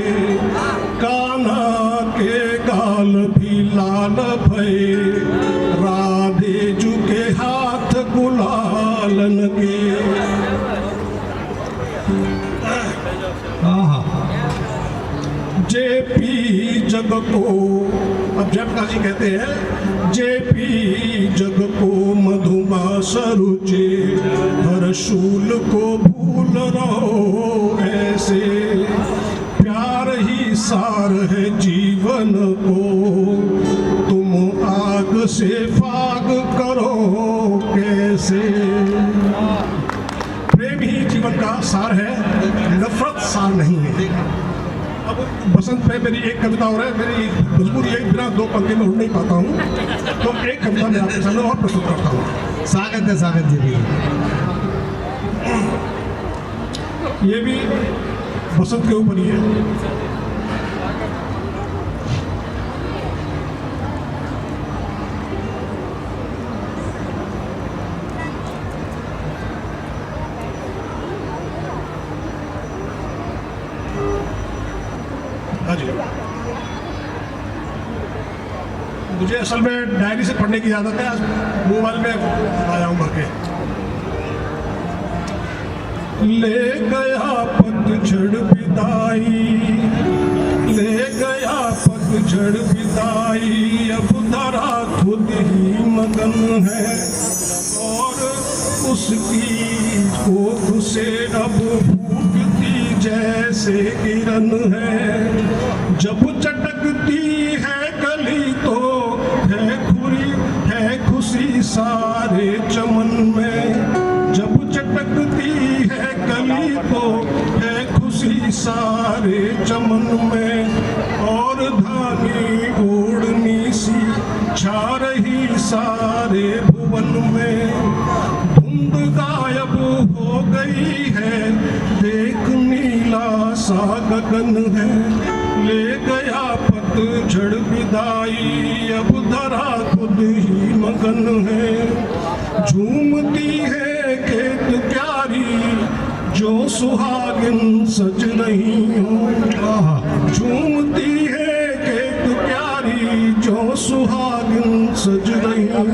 कान्हा के गाल भी लाल भय, राधे जुके हाथ गुलालन के। जेपी जग को, अब जयप्रकाश जी कहते हैं, जेपी जग को मधुमास रुचे, हर शूल को भूल रहो ऐसे, प्यार ही सार है जीवन को, तुम आग से फाग करो कैसे। प्रेम ही जीवन का सार है, नफरत सार नहीं है। अब बसंत पे मेरी एक कविता और है, मेरी मजबूरी है, बिना दो पंक्ति में उड़ नहीं पाता हूँ, तो एक कविता मैं आपके सामने और प्रस्तुत करता हूँ। स्वागत जी भी। ये भी बसंत के ऊपर ही है। हाँ जी, मुझे असल में डायरी से पढ़ने की आदत है, आज मोबाइल में आया हूँ भर के। ले गया पतझड़ विदाई, ले गया पतझड़ विदाई, अब धरा खुद ही मगन है, और उसकी कोख से अब फूकती जैसे किरण है। जब चटकती है कली तो है खुशी सारे चमन में, जब चटकती है कली तो है खुशी सारे चमन में, और धानी ओढ़नी सी छा रही सारे भुवन में, धुंध गायब हो गई है, देख नीला सा गगन है, ले गया पतझड़ विदाई, अब धरा खुद ही मगन है। झूमती है खेत प्यारी, जो सुहागिन सज रही हो, झूमती है खेत प्यारी, जो सुहागिन सज रही हो,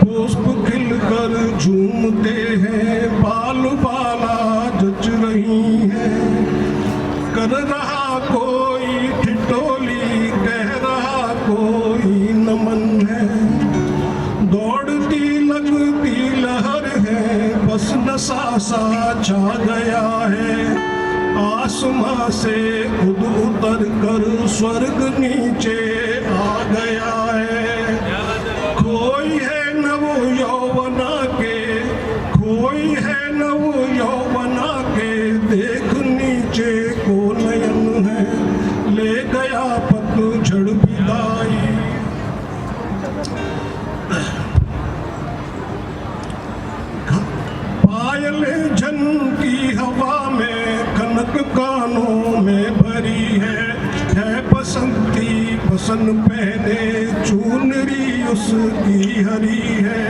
पुष्प खिलकर झूमते हैं, बाल बाला जच रही है, कर रहा कोई ठिठोली, कह रहा कोई नमन है, दौड़ती लगती लहर है, बस नशा सा छा गया है, आसमां से खुद उतर कर स्वर्ग नीचे आ गया है। खोई है नव यौवना के, खोई है नव यौवना के, देख नीचे को नयन है, ले गया पतझड़ विदाई। पायलें झनकी हवा में, कनक कानों में भरी है बसंती बसन पहने, चुनरी उसकी हरी है,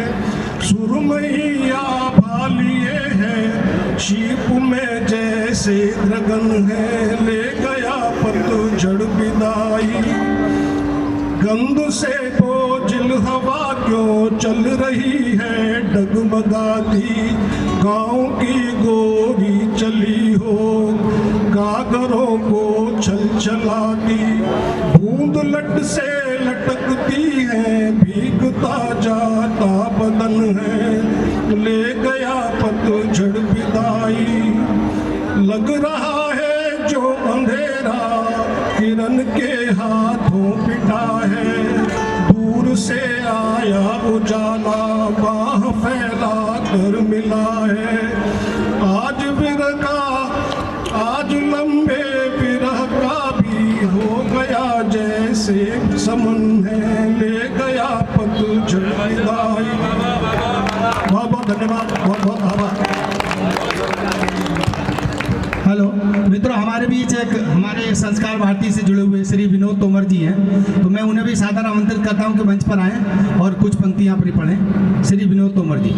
सुरमैया भालिए है, शीप में जैसे द्रगन है, ले गया पतझड़ विदाई। गंध से बोझिल हवा क्यों चल रही है डगमगाती, गाँव की गोरी चली हो, गागरों को छल चलाती, बूंद लट से लटकती है, भीगता जाता बदन है, ले गया पतझड़ विदाई। लग रहा है जो अंधेरा किरण के हाथों पिटा है, दूर से आया उजाला बाह फैला कर मिला है, आज विरह का, आज लंबे विरह का भी हो गया जैसे समन है, ले गया पतझड़ विदाई। बहुत बहुत धन्यवाद, बहुत बहुत आभार। हेलो मित्रों, हमारे बीच एक हमारे संस्कार भारती से जुड़े हुए श्री विनोद तोमर जी हैं, तो मैं उन्हें भी सादर आमंत्रित करता हूं कि मंच पर आएं और कुछ पंक्तियां अपनी पढ़ें। श्री विनोद तोमर जी।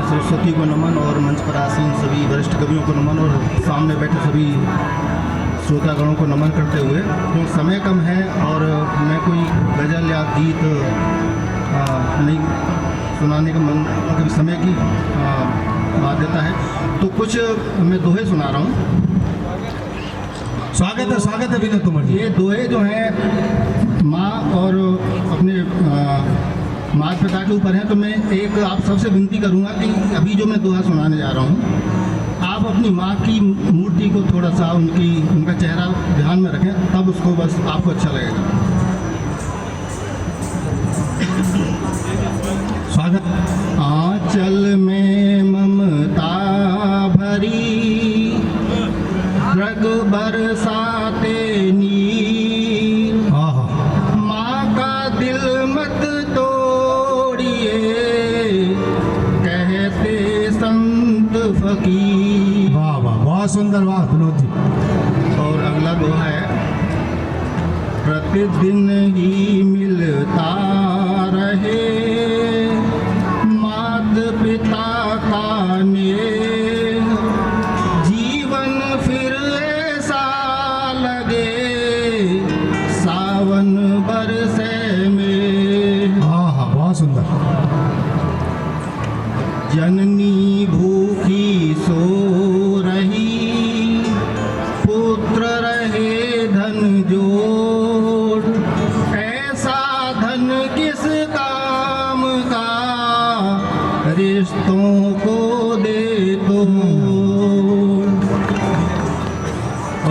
सरस्वती जी को नमन और मंच पर आसीन सभी वरिष्ठ कवियों को नमन और सामने बैठे सभी श्रोतागणों को नमन करते हुए, क्योंकि समय कम है और मैं कोई गज़ल या गीत नहीं सुनाने का मन, कभी समय की बाध्यता है, तो कुछ मैं दोहे सुना रहा हूँ। स्वागत है विनोद तोमर जी। ये दोहे जो हैं माँ और अपने माता पिता के ऊपर हैं, तो मैं एक आप सबसे विनती करूँगा कि अभी जो मैं दोहा सुनाने जा रहा हूँ, आप अपनी माँ की मूर्ति को थोड़ा सा उनका चेहरा ध्यान में रखें, तब उसको बस आपको अच्छा लगेगा। स्वागत। आंचल में ममता भरी रग बरसाते नीर, माँ का दिल मत तोड़िए कहते संत फकीर। वाह वाह, बहुत सुंदर, वाह विनोद जी। और अगला दोहा है, प्रतिदिन ही मिलता रहे माता पिता का नेह, जीवन फिर ऐसा लगे सावन बरसे में। हाँ, बहुत सुंदर। जननी भूखी सो रही, पुत्र रहे धन जोड़, ऐसा धन किस काम का रिश्तों को दे दो।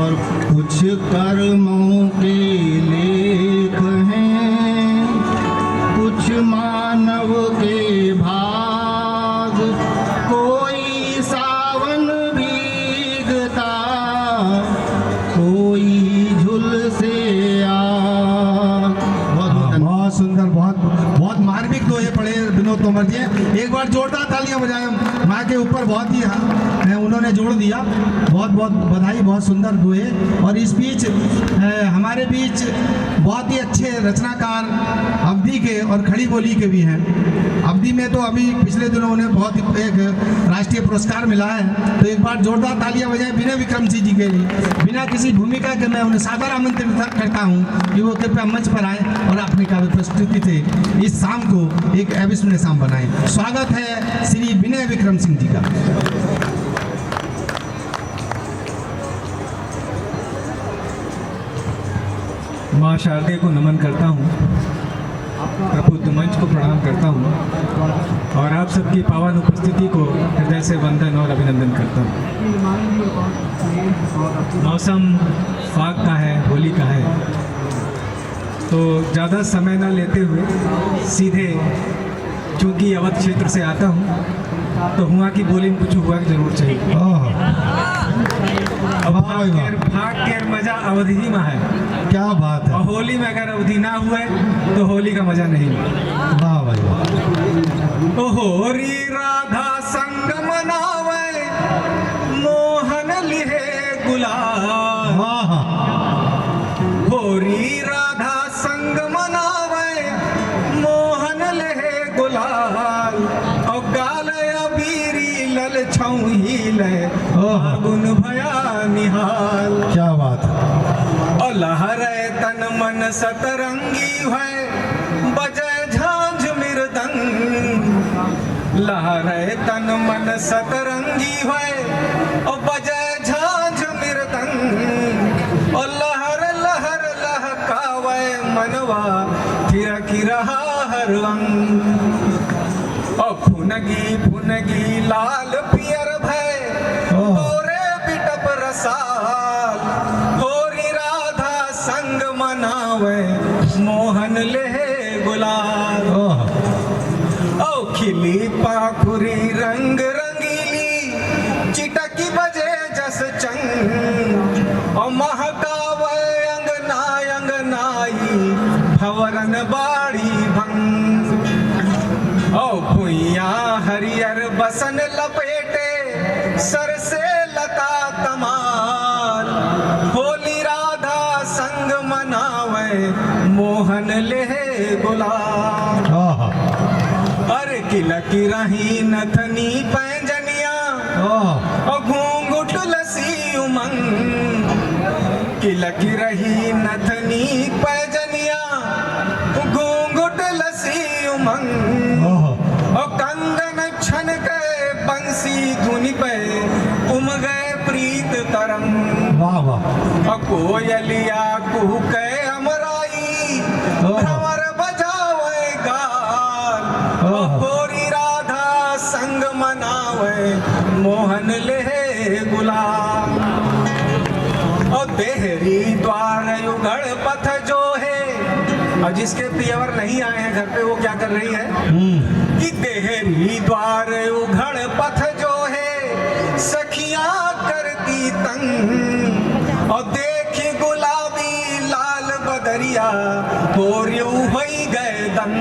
और कुछ कर्मों के लेख हैं, कुछ मानव के भाग, कोई सावन भीगता कोई झुलसे आग। बहुत सुंदर, बहुत मार्मिक दोहे पढ़े विनोद तोमर जी। एक बार जोरदार तालियां बजाएं माँ के ऊपर, बहुत ही उन्होंने जोड़ दिया। बहुत बहुत बधाई, बहुत सुंदर दोहे। और इस बीच हमारे बीच बहुत ही अच्छे रचनाकार अवधी के और खड़ी बोली के भी हैं। अवधी में तो अभी पिछले दिनों उन्हें बहुत एक राष्ट्रीय पुरस्कार मिला है, तो एक बार जोरदार तालियां बजाएं विनय विक्रम सिंह जी के लिए। बिना किसी भूमिका के मैं उन्हें सादर आमंत्रित करता हूं कि वो कृपया मंच पर आए और अपनी काव्य प्रस्तुति से इस शाम को एक अविस्मरणीय शाम बनाएं। स्वागत है श्री विनय विक्रम सिंह जी का। माँ शारदे को नमन करता हूँ, प्रबुद्ध मंच को प्रणाम करता हूँ और आप सबकी पावन उपस्थिति को हृदय से वंदन और अभिनंदन करता हूँ। मौसम फाग का है, होली का है, तो ज़्यादा समय ना लेते हुए सीधे, चूँकि अवध क्षेत्र से आता हूँ तो हुआ की बोली में कुछ हुआ की जरूर चाहिए। अब भाग के मजा अवधि में है। क्या बात है। और होली में अगर अवधि ना हुए तो होली का मजा नहीं। वाह भाई वाह। होरी राधा संग मनावे मोहन लिहे गुलाल। होरी राधा संग मनावे मोहन लिहे गुलाल, और गाल अबीरी लल छौही ले फागुन भया निहाल। क्या बात है। और लहरे तन मन सतरंगी है बजे झांझ मृदंग। लहरे तन मन सतरंगी है और बजे झांझ मृदंग। और लहर लहर लहकावे मनवा थिरकी रहा हर अंग। और फुनगी फुनगी लाल पियर भय तोरे बिटप रसाल। होरी राधा संग मनावे मोहन ले गुलाल। ओ खिली पाखुरी रंग रंगीली चिटकी बजे जस चंग। और महकावे अंगना अंगनाई भवरन बाड़ी भंग। ओ भुइया हरियर बसन लपेटे सर से लता तमाल। होली राधा संग मनावे मोहन ले गुलाल। अरे किलकी रही नथनी पैंजन ओ घूंघट लसी उमंग की लगी रही नथनी पैजनिया, घूंघट लसी उमंग और कंगन छन गए बंसी धुनी पे उम गए प्रीत तरंग। वाह वाह। और कोयलिया कुहके अमराई भंवर बजावे गाल, और गोरी राधा संग मनावे मोहन ले गुलाल। और देहरी द्वार युगड़ पथ जो है, और जिसके पियवर नहीं आए हैं घर पे वो क्या कर रही है कि देहरी द्वार उघड़ पथ जो है सखियां करती तंग, और देखी गुलाबी लाल बदरिया होरियू होई गए दंग।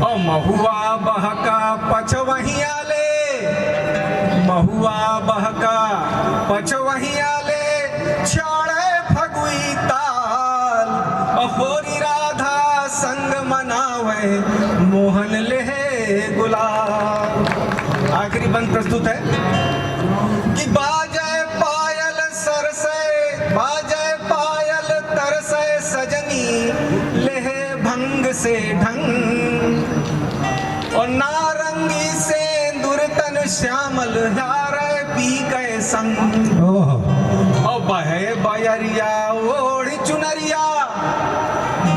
और महुआ बहका पछवहिया ले, महुआ बहका पछवहिया ले छाड़े फगुई ताल, और होरी राधा संग मनावे मोहन ले गुलाल। आखिरी बंद प्रस्तुत है कि बाजे पायल सरसे, बाजे पायल तरसे सजनी लेहे भंग से ढंग, और नारंगी से दुर्तन श्यामल हारे पी गए संग। और बहे बयरिया ओढ़ चुनरिया,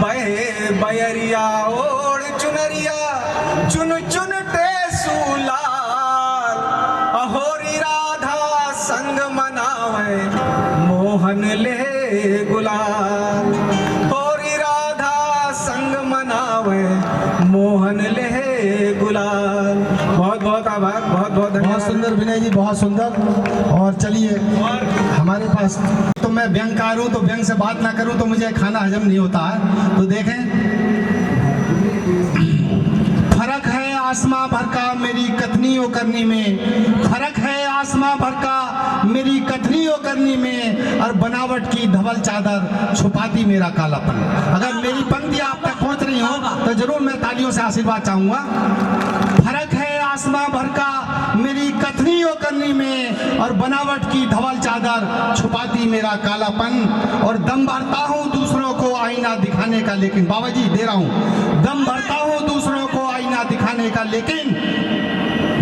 बहे बयरिया ओढ़ चुनरिया चुन चुन टेसूलाल, अहोरी राधा संग मनावे मोहन ले गुलाल। होरी राधा संग मनावे मोहन ले गुलाल। बहुत बहुत आभार, बहुत बहुत धन्यवाद। बहुत सुंदर विनय जी, बहुत सुंदर। और चलिए हमारे पास तो मैं व्यंगकार हूँ, तो व्यंग से बात ना करूँ तो मुझे खाना हजम नहीं होता है। तो देखें, फर्क है आसमां भर का मेरी कथनियों करनी में, फर्क है आसमां भर का मेरी कथनियों करनी में, और बनावट की धवल चादर छुपाती मेरा कालापन। अगर मेरी पंक्तियां आप तक पहुंच रही हो तो जरूर मैं तालियों से आशीर्वाद चाहूंगा। फर्क है आसमां भर का मेरी कथनियों करनी में, और बनावट की धवल चादर छुपाती मेरा कालापन। और दम भरता हूँ दूसरों को आईना दिखाने का, लेकिन बाबा जी दे रहा हूँ, दम भरता हूँ दूसरों को आईना दिखाने का, लेकिन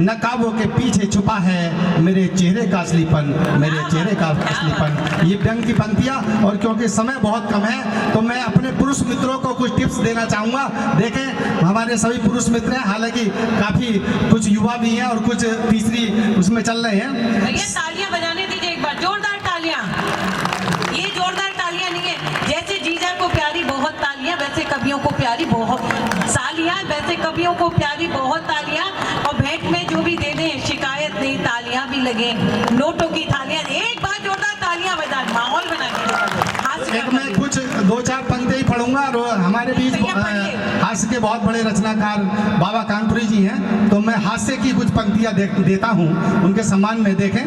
नकाबों के पीछे छुपा है मेरे चेहरे का असलीपन, मेरे चेहरे का असलीपन। ये व्यंग की पंक्तियाँ। और क्योंकि समय बहुत कम है तो मैं अपने पुरुष मित्रों को कुछ टिप्स देना चाहूँगा। देखें, हमारे सभी पुरुष मित्र हैं, हालांकि काफ़ी कुछ युवा भी हैं और कुछ तीसरी उसमें चल रहे हैं। भैया तालियां बजाने दीजिए एक बार, जोरदार तालियां। ये जोरदार तालियां नहीं है, जैसे जीजा को प्यारी बहुत तालियां, वैसे कवियों को प्यारी बहुत सालियां, वैसे कवियों को प्यारी बहुत तालियां। और भेंट में जो भी दे दें शिकायत नहीं, तालियां भी लगे, नोटों की थालियां। एक बार जोरदार तालियां बजा, माहौल बना दीजिए। एक मैं कुछ दो चार पंक्ति ही पढ़ूंगा। और हमारे बीच हास्य के बहुत बड़े रचनाकार बाबा कानपुरी जी हैं, तो मैं हास्य की कुछ पंक्तियां देता हूं उनके सम्मान में। देखें,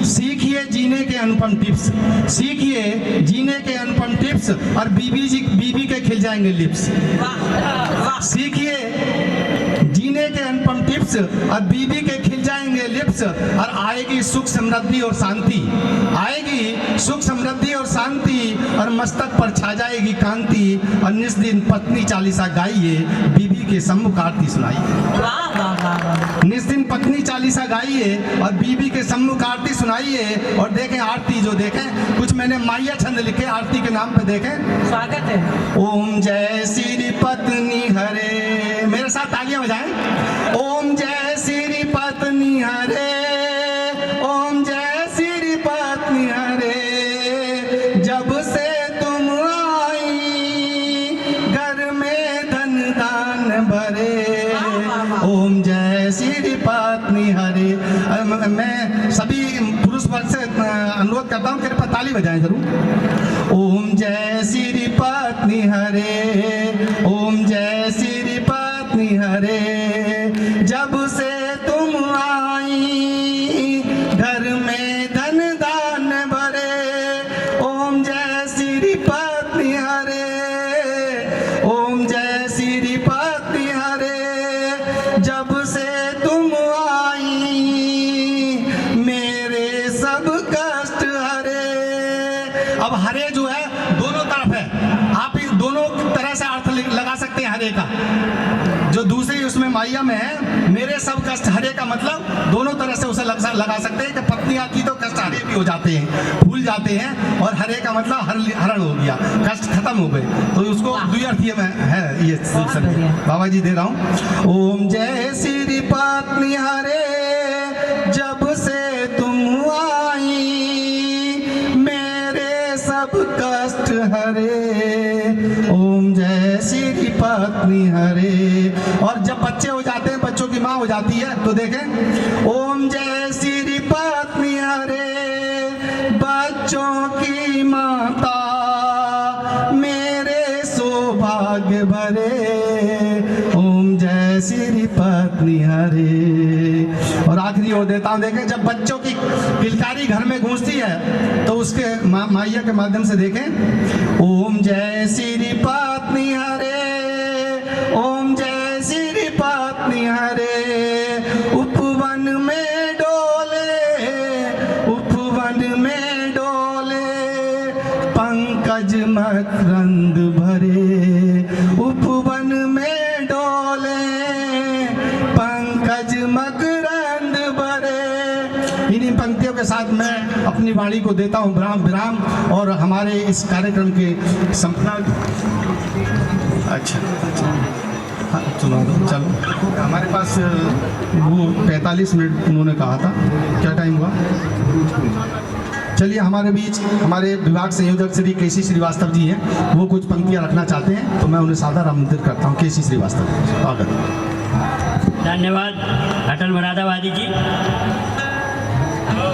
सीखिए जीने के अनुपम टिप्स, सीखिए जीने के अनुपम टिप्स, और बीबी के खिल जाएंगे लिप्स। सीखिए जीने के अनुपम टिप्स, और बीबी के खिल जाएंगे लिप्स, और आएगी सुख समृद्धि और शांति, आएगी सुख समृद्धि और शांति, और मस्तक पर छा जाएगी कांति। और निस दिन पत्नी चालीसा गाइए, बीबी के सम्मुख आरती सुनाइए। निस दिन पत्नी चालीसा गाइए और बीबी के सम्मुख आरती सुनाइए। और देखें आरती जो देखें, कुछ मैंने माया छंद लिखे आरती के नाम पे, देखें। स्वागत है। ओम जय श्री पत्नी हरे, मेरे साथ तालियां बजाएं। ओम जय श्री पत्नी हरे, ओम जय श्री पत्नी हरे, जब से तुम आई घर में धन दान भरे। ओम जय श्री पत्नी हरे। मैं सभी पुरुष वर्ग से अनुरोध करता हूँ, कृपया ताली बजाएं जरूर। ओम जय श्री पत्नी हरे, ओम जय श्री पत्नी हरे, जब से तुम आई घर में धन दान भरे। ओम जय श्री पत्नी हरे, ओम जय श्री पत्नी हरे, जब से तुम आई कष्ट हरे। अब हरे जो है दोनों तरफ है, आप इस दोनों तरह से अर्थ लगा सकते हैं हरे का। जो दूसरी उसमें माइया में है, मेरे सब कष्ट हरे का मतलब दोनों तरह से उसे लगा सकते हैं कि पत्नी आती तो कष्ट हरे भी हो जाते हैं, भूल जाते हैं, और हरे का मतलब हरण हो गया, कष्ट खत्म हो गए। तो उसको द्व्यर्थीय में है ये बाबा जी दे रहा हूँ। ओम जय श्री पत्नी हरे, जब से तुम आई मेरे सब कष्ट हरे। ओम जय श्री पत्नी हरे। और जब बच्चे हो जाते हैं, बच्चों की माँ हो जाती है, तो देखें ओम जय श्री पत्नी हरे, बच्चों की माता मेरे सौभाग्य भरे। ओम जय श्री पत्नी हरे। और आखिरी और देता हूँ, देखें जब बच्चों की किलकारी घर में गूंजती है तो उसके माइया के माध्यम से देखें ओम जय श्री पत्नी हरे, ओम जय श्री पत्नी हरे। उपवन में डोले, उपवन में डोले, पंकज मकरंद भरे। उपवन में डोले, पंकज मकरंद भरे। इन्हीं पंक्तियों के साथ मैं अपनी वाणी को देता हूँ विराम। और हमारे इस कार्यक्रम के संपन्न अच्छा हाँ सुना दो, चलो। हमारे पास वो 45 मिनट उन्होंने कहा था, क्या टाइम हुआ? चलिए, हमारे बीच हमारे विभाग संयोजक श्री केसी श्रीवास्तव जी हैं, वो कुछ पंक्तियाँ रखना चाहते हैं, तो मैं उन्हें सादर आमंत्रित करता हूँ। केसी श्रीवास्तव, स्वागत। धन्यवाद अटल मुरादाबादी जी।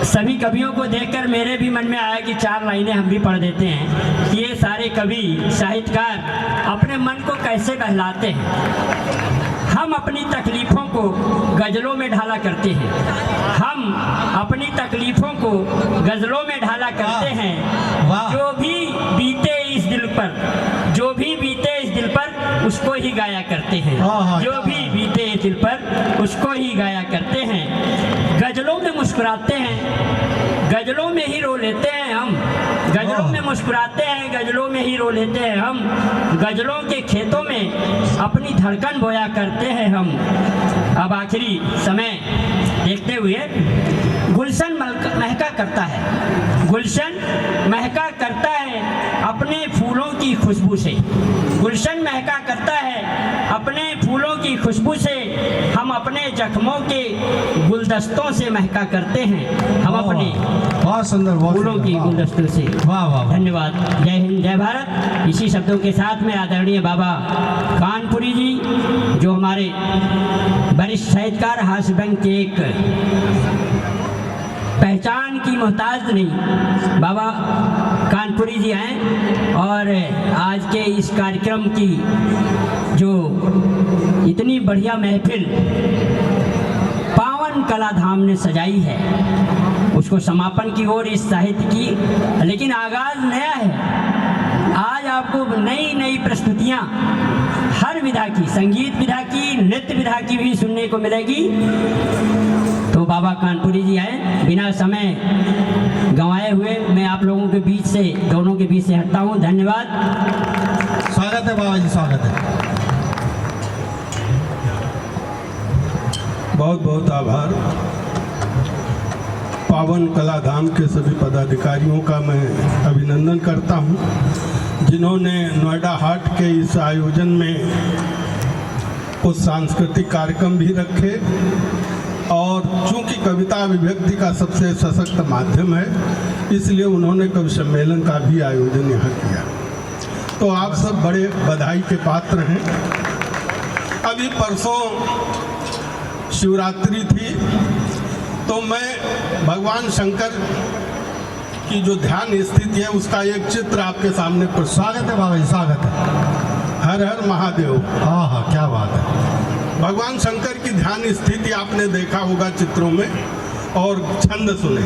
सभी कवियों को देखकर मेरे भी मन में आया कि 4 लाइनें हम भी पढ़ देते हैं कि ये सारे कवि साहित्यकार अपने मन को कैसे बहलाते हैं। हम अपनी तकलीफ़ों को गज़लों में ढाला करते हैं, हम अपनी तकलीफ़ों को गज़लों में ढाला करते हैं। जो भी बीते इस दिल पर, जो भी बीते इस दिल पर उसको ही गाया करते हैं। जो भी बीते इस दिल पर उसको ही गाया करते हैं। गज़लों में मुस्कुराते हैं, गज़लों में ही रो लेते हैं हम। गज़लों में मुस्कुराते हैं, गज़लों में ही रो लेते हैं हम। गज़लों के खेतों में अपनी धड़कन बोया करते हैं हम। अब आखिरी समय देखते हुए, गुलशन महका करता है, गुलशन महका करता है अपने फूलों की खुशबू से। गुलशन महका करता है अपने फूलों की खुशबू से। हम अपने जख्मों के गुलदस्तों से महका करते हैं, हम अपने बहुत सुंदर फूलों की गुलदस्तों से। वाह वाह, धन्यवाद। जय हिंद, जय भारत। इसी शब्दों के साथ में आदरणीय बाबा कानपुरी जी, जो हमारे वरिष्ठ साहित्यकार, हास्य बैंक के एक पहचान की मोहताज नहीं, बाबा कानपुरी जी हैं, और आज के इस कार्यक्रम की जो इतनी बढ़िया महफिल पावन कला धाम ने सजाई है, उसको समापन की ओर इस साहित्य की, लेकिन आगाज नया है। आज आपको नई नई प्रस्तुतियाँ हर विधा की, संगीत विधा की, नृत्य विधा की भी सुनने को मिलेगी। तो बाबा कानपुरी जी आए, बिना समय गंवाए हुए मैं आप लोगों के बीच से, दोनों के बीच से हटता हूँ। धन्यवाद। स्वागत है बाबा जी, स्वागत है। बहुत बहुत आभार। पावन कला धाम के सभी पदाधिकारियों का मैं अभिनंदन करता हूं, जिन्होंने नोएडा हाट के इस आयोजन में कुछ सांस्कृतिक कार्यक्रम भी रखे, और चूंकि कविता अभिव्यक्ति का सबसे सशक्त माध्यम है, इसलिए उन्होंने कवि सम्मेलन का भी आयोजन यहाँ किया। तो आप सब बड़े बधाई के पात्र हैं। अभी परसों शिवरात्रि थी, तो मैं भगवान शंकर की जो ध्यान स्थिति है उसका एक चित्र आपके सामने पर। स्वागत है बाबा जी, स्वागत है। हर हर महादेव। हाँ हाँ, क्या बात है। भगवान शंकर की ध्यान स्थिति आपने देखा होगा चित्रों में, और छंद सुने।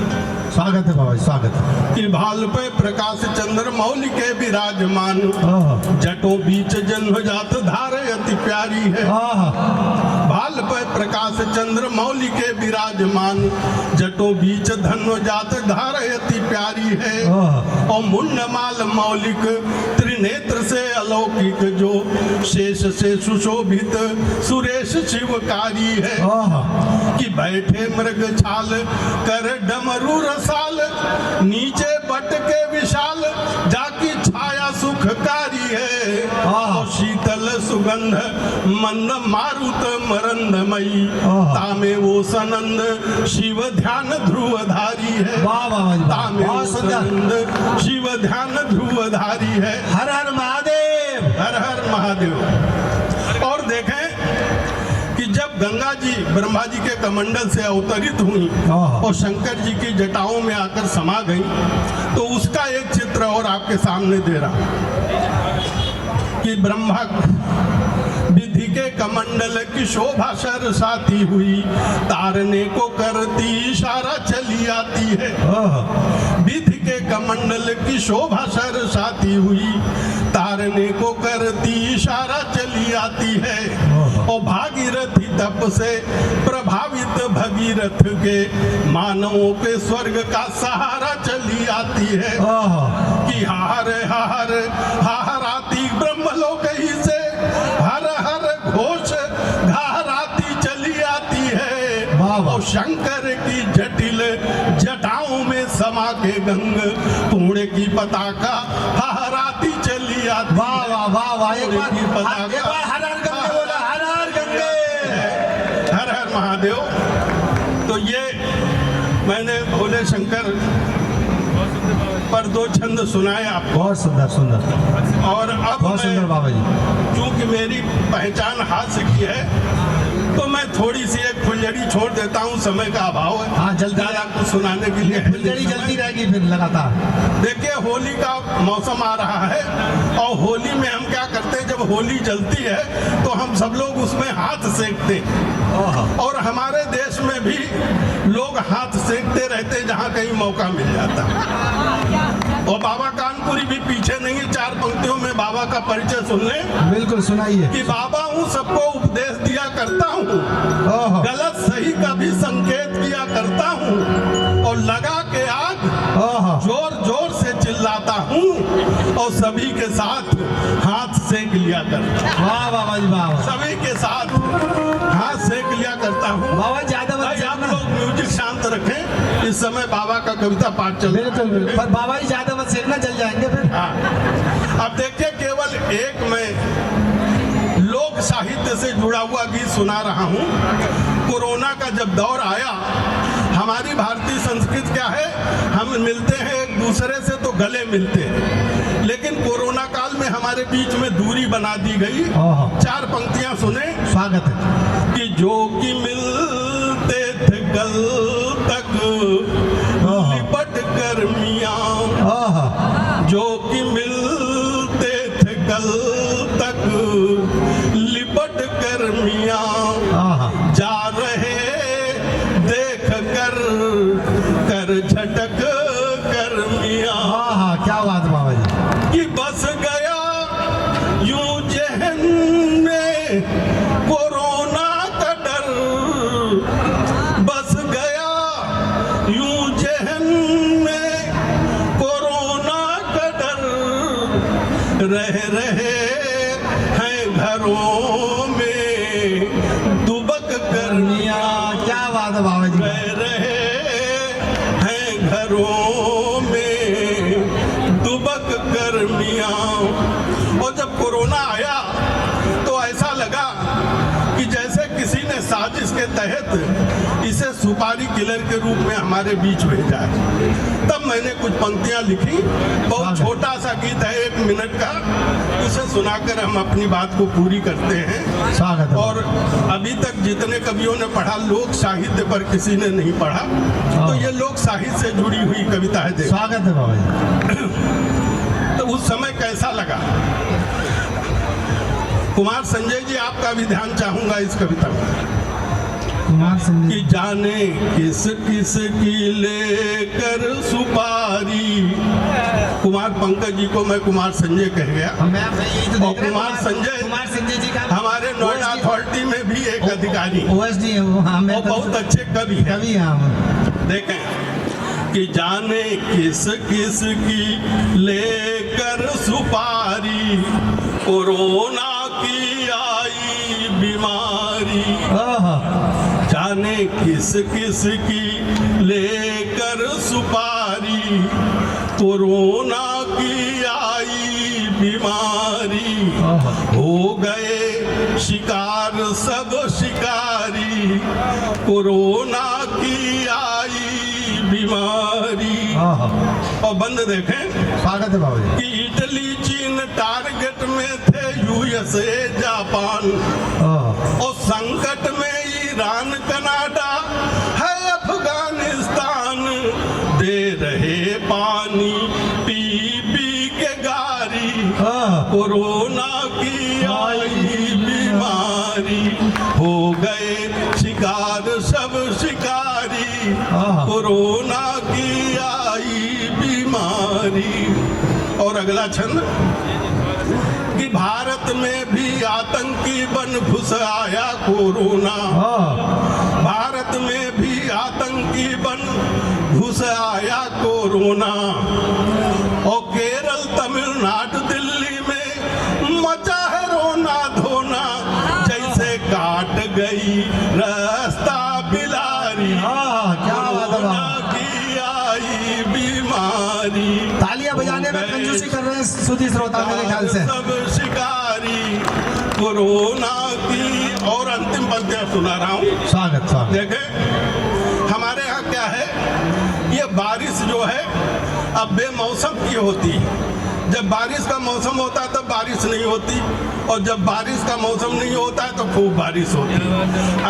स्वागत है बाबा जी, स्वागत है। कि भाल पे प्रकाश चंद्र मौलि के विराजमान, जटों बीच जन्म जात धारे अति प्यारी है। भाल पे प्रकाश चंद्र मौली के विराजमान, जटों बीच धन्व जात धार अति प्यारी है। और मुंडमाल मौलिक त्रिनेत्र से अलौकिक, जो शेष से सुशोभित सुरेश शिवकारी है। कि बैठे मृग छाल कर डमरू रसाल, नीचे बट के विशाल जाकी छाया सुखकारी है। और शीतल सुगंध मंद मारुत मरंदमयी, तामे वो सनंद शिव ध्यान ध्रुवधारी है। तामे वो सनंद शिव ध्यान ध्रुवधारी है। हर हर महादेव, हर हर महादेव। और देखें कि जब गंगा जी ब्रह्मा जी के कमंडल से अवतरित हुई और शंकर जी की जटाओं में आकर समा गई, तो उसका एक चित्र और आपके सामने दे रहा कि ब्रह्मा विधि के कमंडल की शोभा सरसाती हुई, तारने को करती इशारा चली आती है। विधि के कमंडल की शोभा सरसाती हुई, तारने को करती इशारा चली आती है। और भागीरथी तप से प्रभावित भगीरथ के, मानवों के स्वर्ग का सहारा चली आती है। कि हार हार हाराती ब्रह्मलोक ही से, हर हर घोष घाराती चली आती है। और शंकर की जटिल जटाओं में समा के गंग, पुण्य की पताका हराती चली आती। वाह वाह वाह वाह, एक बार की हर हर गंगे बोला, हर हर गंगे, हर हर महादेव। तो ये मैंने भोले शंकर पर दो छंद सुनाए आपको। बहुत सुंदर सुंदर। और अब बहुत सुंदर बाबा जी। चूंकि मेरी पहचान हास्य की है, तो मैं थोड़ी सी एक फुलझड़ी छोड़ देता हूँ, समय का अभाव है। हाँ, जल्दी आपको सुनाने के लिए फुलझड़ी जल्दी रहेगी फिर लगातार। देखिए, होली का मौसम आ रहा है और होली में हम क्या करते हैं, जब होली जलती है तो हम सब लोग उसमें हाथ सेकते हैं। और हमारे देश में भी लोग हाथ सेकते रहते जहाँ कहीं मौका मिल जाता है। और बाबा कानपुरी भी पीछे नहीं, चार पंक्तियों में बाबा का परिचय सुन लें। बिल्कुल सुनाइए। कि बाबा हूँ, सबको उपदेश दिया करता हूँ, गलत सही का भी संकेत किया करता हूँ, और लगा के आग जोर जोर से चिल्लाता हूँ, और सभी के साथ हाथ सेक लिया करता हूँ। वाह बाबा जी वाह। सभी के साथ हाथ सेक लिया करता हूँ। बाबा ज्यादा आप लोग म्यूजिक शांत रखें, इस समय बाबा का कविता पाठ चल रहा है। बिल्कुल बिल्कुल, पर बाबा जी ज्यादा मत सेकना, जल जाएंगे फिर। हाँ। अब देखिए, केवल एक मैं लोक साहित्य से जुड़ा हुआ गीत सुना रहा हूँ। कोरोना का जब दौर आया, हमारी भारतीय संस्कृति क्या है, हम मिलते हैं एक दूसरे से तो गले मिलते हैं, लेकिन कोरोना काल में हमारे बीच में दूरी बना दी गई। चार पंक्तियां सुने। स्वागत है। कि जो कि मिलते थे गल तक लिपट कर मियां, जो कि मिलते थे कल तक लिपट कर मियां, जा रहे देख कर कर झटक कर मियां। क्या बात बाबा जी। कि बस गया यूं जहन में कोरोना का डर, बस गया यूं जहन में कोरोना का डर, रह रहे हैं घरों में दुबक करनिया। क्या बात है बाबा जी। रह रहे हैं घरों में दुबक करनिया। और जब कोरोना आया तो ऐसा लगा कि जैसे किसी ने साजिश के तहत इसे सुपारी किलर के रूप में हमारे बीच भेजा है। तब मैंने कुछ पंक्तियां लिखी, बहुत छोटा सा गीत है, 1 मिनट का, उसे सुनाकर हम अपनी बात को पूरी करते हैं। स्वागत है। और अभी तक जितने कवियों ने पढ़ा, लोक साहित्य पर किसी ने नहीं पढ़ा, तो ये लोक साहित्य से जुड़ी हुई कविता है। स्वागत है बाबा जी। तो उस समय कैसा लगा? कुमार संजय जी, आपका भी ध्यान चाहूंगा इस कविता में। कुमार संजय कि जाने किस किस की लेकर सुपारी, कुमार पंकज जी को मैं कुमार संजय कह गया। मैं यही तो और कुमार संजय जी का हमारे नोएडा अथॉरिटी में भी एक अधिकारी, OSD है वो। हाँ, वो बहुत अच्छे कवि हैं। कवि हैं हम। देखें कि जाने किस किस की लेकर सुपारी, कोरोना की आई बीमारी। जाने किस किस की लेकर सुपारी, कोरोना की आई बीमारी। हो गए शिकार सब शिकारी, कोरोना की आई बीमारी। और बंद देखें, स्वागत है बाबू जी। कि इटली चीन टारगेट में थे, USA जापान, और संकट में ईरान कनाडा है अफगानिस्तान। दे रहे पानी पी पी के गारी, कोरोना की आई बीमारी। हो गए शिकार सब शिकारी, कोरोना की आई बीमारी। और अगला छंद कि भारत में भी आतंकी बन घुस आया कोरोना। भारत में भी आतंकी बन घुस आया कोरोना। और केरल तमिलनाडु दिल्ली में मचा है रोना धोना, जैसे काट गई रास्ता बिलारी। कोरोना की आई बीमारी। तालियां बजाने में कंजूसी कर रहे हैं सुधी श्रोता मेरे ख्याल से। सब शिकारी, कोरोना की। और अंतिम पद्य सुना रहा हूँ। स्वागत। देखें हमारे यहाँ क्या है, ये बारिश जो है अब बेमौसम की होती है। जब बारिश का मौसम होता है तब बारिश नहीं होती, और जब बारिश का मौसम नहीं होता है तो खूब बारिश होती है।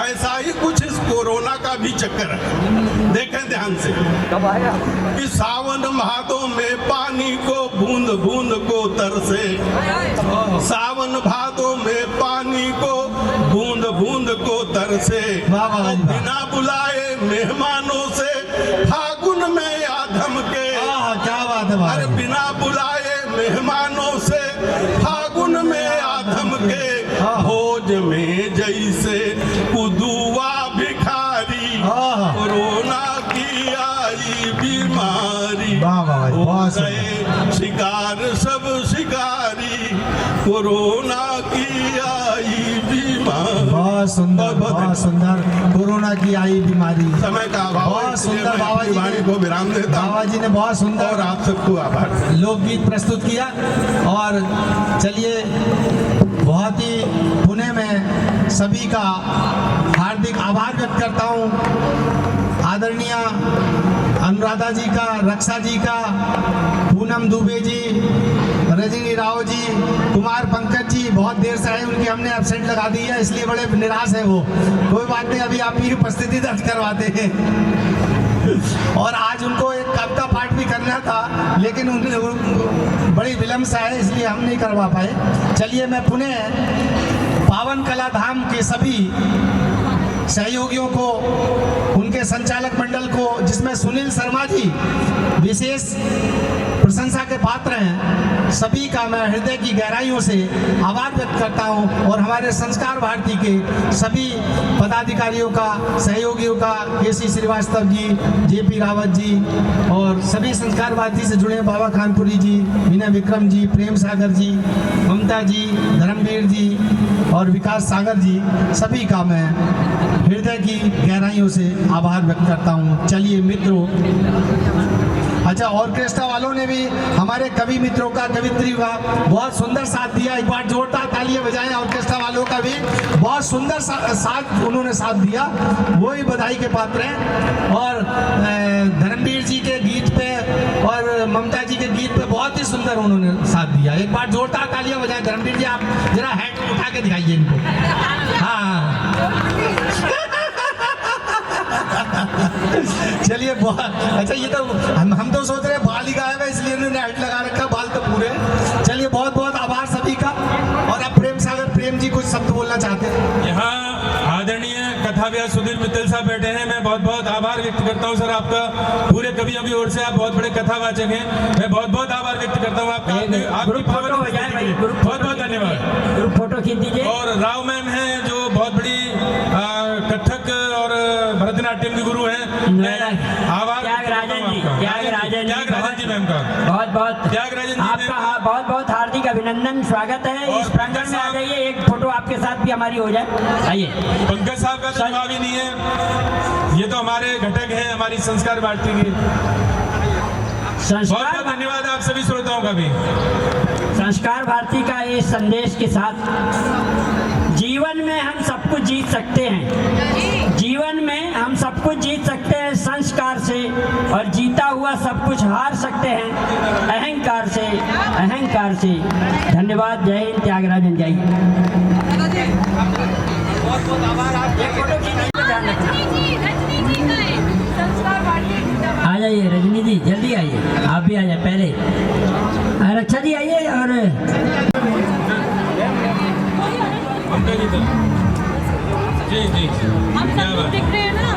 ऐसा ही कुछ इस कोरोना का भी चक्कर है। देखें ध्यान से कि सावन भादों में पानी को बूंद बूंद को तरसे, सावन भादों में पानी को बूंद बूंद को तरसे। बिना बुलाए मेहमानों से फागुन में आधम के। क्या बात है। अरे बिना बुलाए मेहमानों से फागुन में आधम के, भोज में जैसे कुदुआ भिखारी, कोरोना की आई बीमारी। हो गए शिकार सब शिकारी, कोरोना की आई बीमारी। बहुत सुंदर, बहुत सुंदर। कोरोना की आई बीमारी। समय का अभाव, बहुत सुंदर बाबा जी वाणी को विराम देता। बाबा जी ने बहुत सुंदर और आप सबको आभार। लोकगीत प्रस्तुत किया। और चलिए, बहुत ही पुणे में सभी का हार्दिक आभार व्यक्त करता हूँ। आदरणीय अनुराधा जी का, रक्षा जी का, पूनम दुबे जी, रजनी राव जी, कुमार पंकज जी बहुत देर से आए, उनकी हमने एब्सेंट लगा दी है, इसलिए बड़े निराश है वो। कोई बात नहीं, अभी आप ही उपस्थिति दर्ज करवाते हैं। और आज उनको एक कविता पाठ भी करना था, लेकिन उन्हें बड़ी विलम्ब से है, इसलिए हम नहीं करवा पाए। चलिए, मैं पुनः पावन कला धाम के सभी सहयोगियों को, उनके संचालक मंडल को, जिसमें सुनील शर्मा जी विशेष प्रशंसा के पात्र हैं, सभी का मैं हृदय की गहराइयों से आभार व्यक्त करता हूं। और हमारे संस्कार भारती के सभी पदाधिकारियों का, सहयोगियों का, केसी श्रीवास्तव जी, जेपी रावत जी, और सभी संस्कार भारती से जुड़े बाबा खानपुरी जी, मीना विक्रम जी, प्रेम सागर जी, ममता जी, धर्मवीर जी और विकास सागर जी, सभी का मैं हृदय की गहराइयों से आभार व्यक्त करता हूँ। चलिए मित्रों, अच्छा, ऑर्केस्ट्रा वालों ने भी हमारे कवि मित्रों का, कवित्री का बहुत सुंदर साथ दिया। एक बार जोरदार तालियां बजाएं ऑर्केस्ट्रा वालों का भी। बहुत सुंदर साथ उन्होंने साथ दिया, वो ही बधाई के पात्र हैं। और धर्मवीर जी के गीत पे और ममता जी के गीत पे बहुत ही सुंदर उन्होंने साथ दिया। एक बार जोरदार तालियां बजाएं। धर्मवीर जी, आप जरा हैंड उठा के दिखाइए इनको। हाँ चलिए, बहुत अच्छा। ये तो हम तो सोच रहे हैं बाल ही गायब है, इसलिए इन्होंने हाइट लगा रखा, बाल तो पूरे। चलिए, बहुत बहुत आभार सभी का। और अब प्रेम सागर प्रेम जी कुछ शब्द बोलना चाहते हैं। यहाँ आदरणीय कथा व्यास सुधीर मित्तल साहब बैठे हैं। मैं बहुत बहुत आभार व्यक्त करता हूँ सर आपका, पूरे कवियों की ओर से। आप बहुत बड़े कथावाचक हैं, मैं बहुत बहुत आभार व्यक्त करता हूँ आपका। आपकी बहुत बहुत धन्यवाद। ग्रुप फोटो खींच दीजिए। और राव मैम हैं जो बहुत बड़ी कथक और भरतनाट्यम की गुरु हैं। आभार त्यागराजन जी, त्यागराजन जी मैम का बहुत बहुत त्यागराजन जी आपका बहुत बहुत हार्दिक अभिनंदन, स्वागत है। इस प्रांगण में आ जाइए, एक फोटो आपके साथ भी हमारी हो जाए। आइए। पंकज साहब का तो जवाब ही नहीं है, ये तो हमारे घटक हैं हमारी संस्कार भारती की। बहुत बहुत धन्यवाद आप सभी श्रोताओं का भी। संस्कार भारती का इस संदेश के साथ जीवन में हम सब कुछ जीत सकते हैं, जीवन में हम सब कुछ जीत सकते हैं संस्कार से, और जीता हुआ सब कुछ हार सकते हैं अहंकार से, अहंकार से। धन्यवाद। जय हिंद। त्यागराजन जय। बहुत बहुत आभार। आप एक फोटो खींचने का ध्यान रखना। आ जाइए रजनी जी, जल्दी आइए, आप भी आ जाए पहले। रक्षा जी आइए। और जी जी क्या बात दिख रहे हैं ना।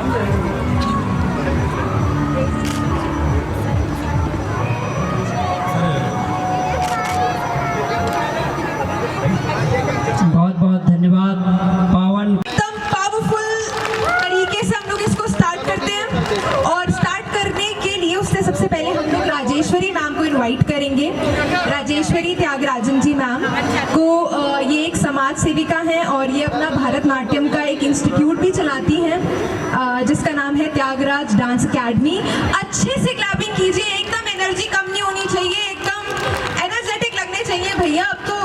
बहुत बहुत धन्यवाद। पावन एकदम पावरफुल तरीके से हम लोग इसको स्टार्ट करते हैं, और स्टार्ट करने के लिए उससे सबसे पहले हम लोग राजेश्वरी मैम को इनवाइट करेंगे। राजेश्वरी त्यागराजन जी मैम को ये एक समाज सेविका हैं और ये अपना भरतनाट्यम का एक इंस्टीट्यूट भी चलाती हैं जिसका नाम है त्यागराज डांस अकेडमी। अच्छे से क्लैपिंग कीजिए, एकदम एनर्जी कम नहीं होनी चाहिए, एकदम एनर्जेटिक लगने चाहिए भैया। अब तो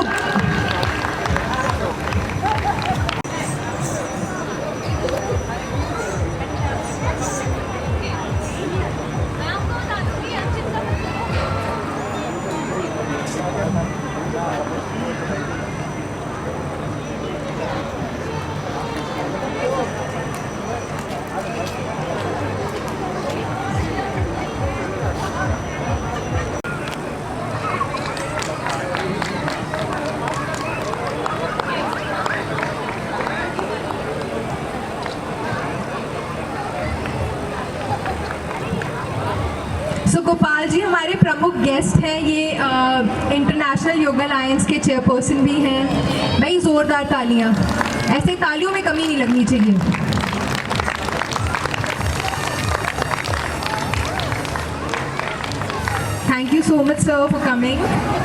गोपाल जी हमारे प्रमुख गेस्ट हैं, ये इंटरनेशनल योगा अलायंस के चेयरपर्सन भी हैं। भाई जोरदार तालियां, ऐसे तालियों में कमी नहीं लगनी चाहिए। Thank you so much sir for coming.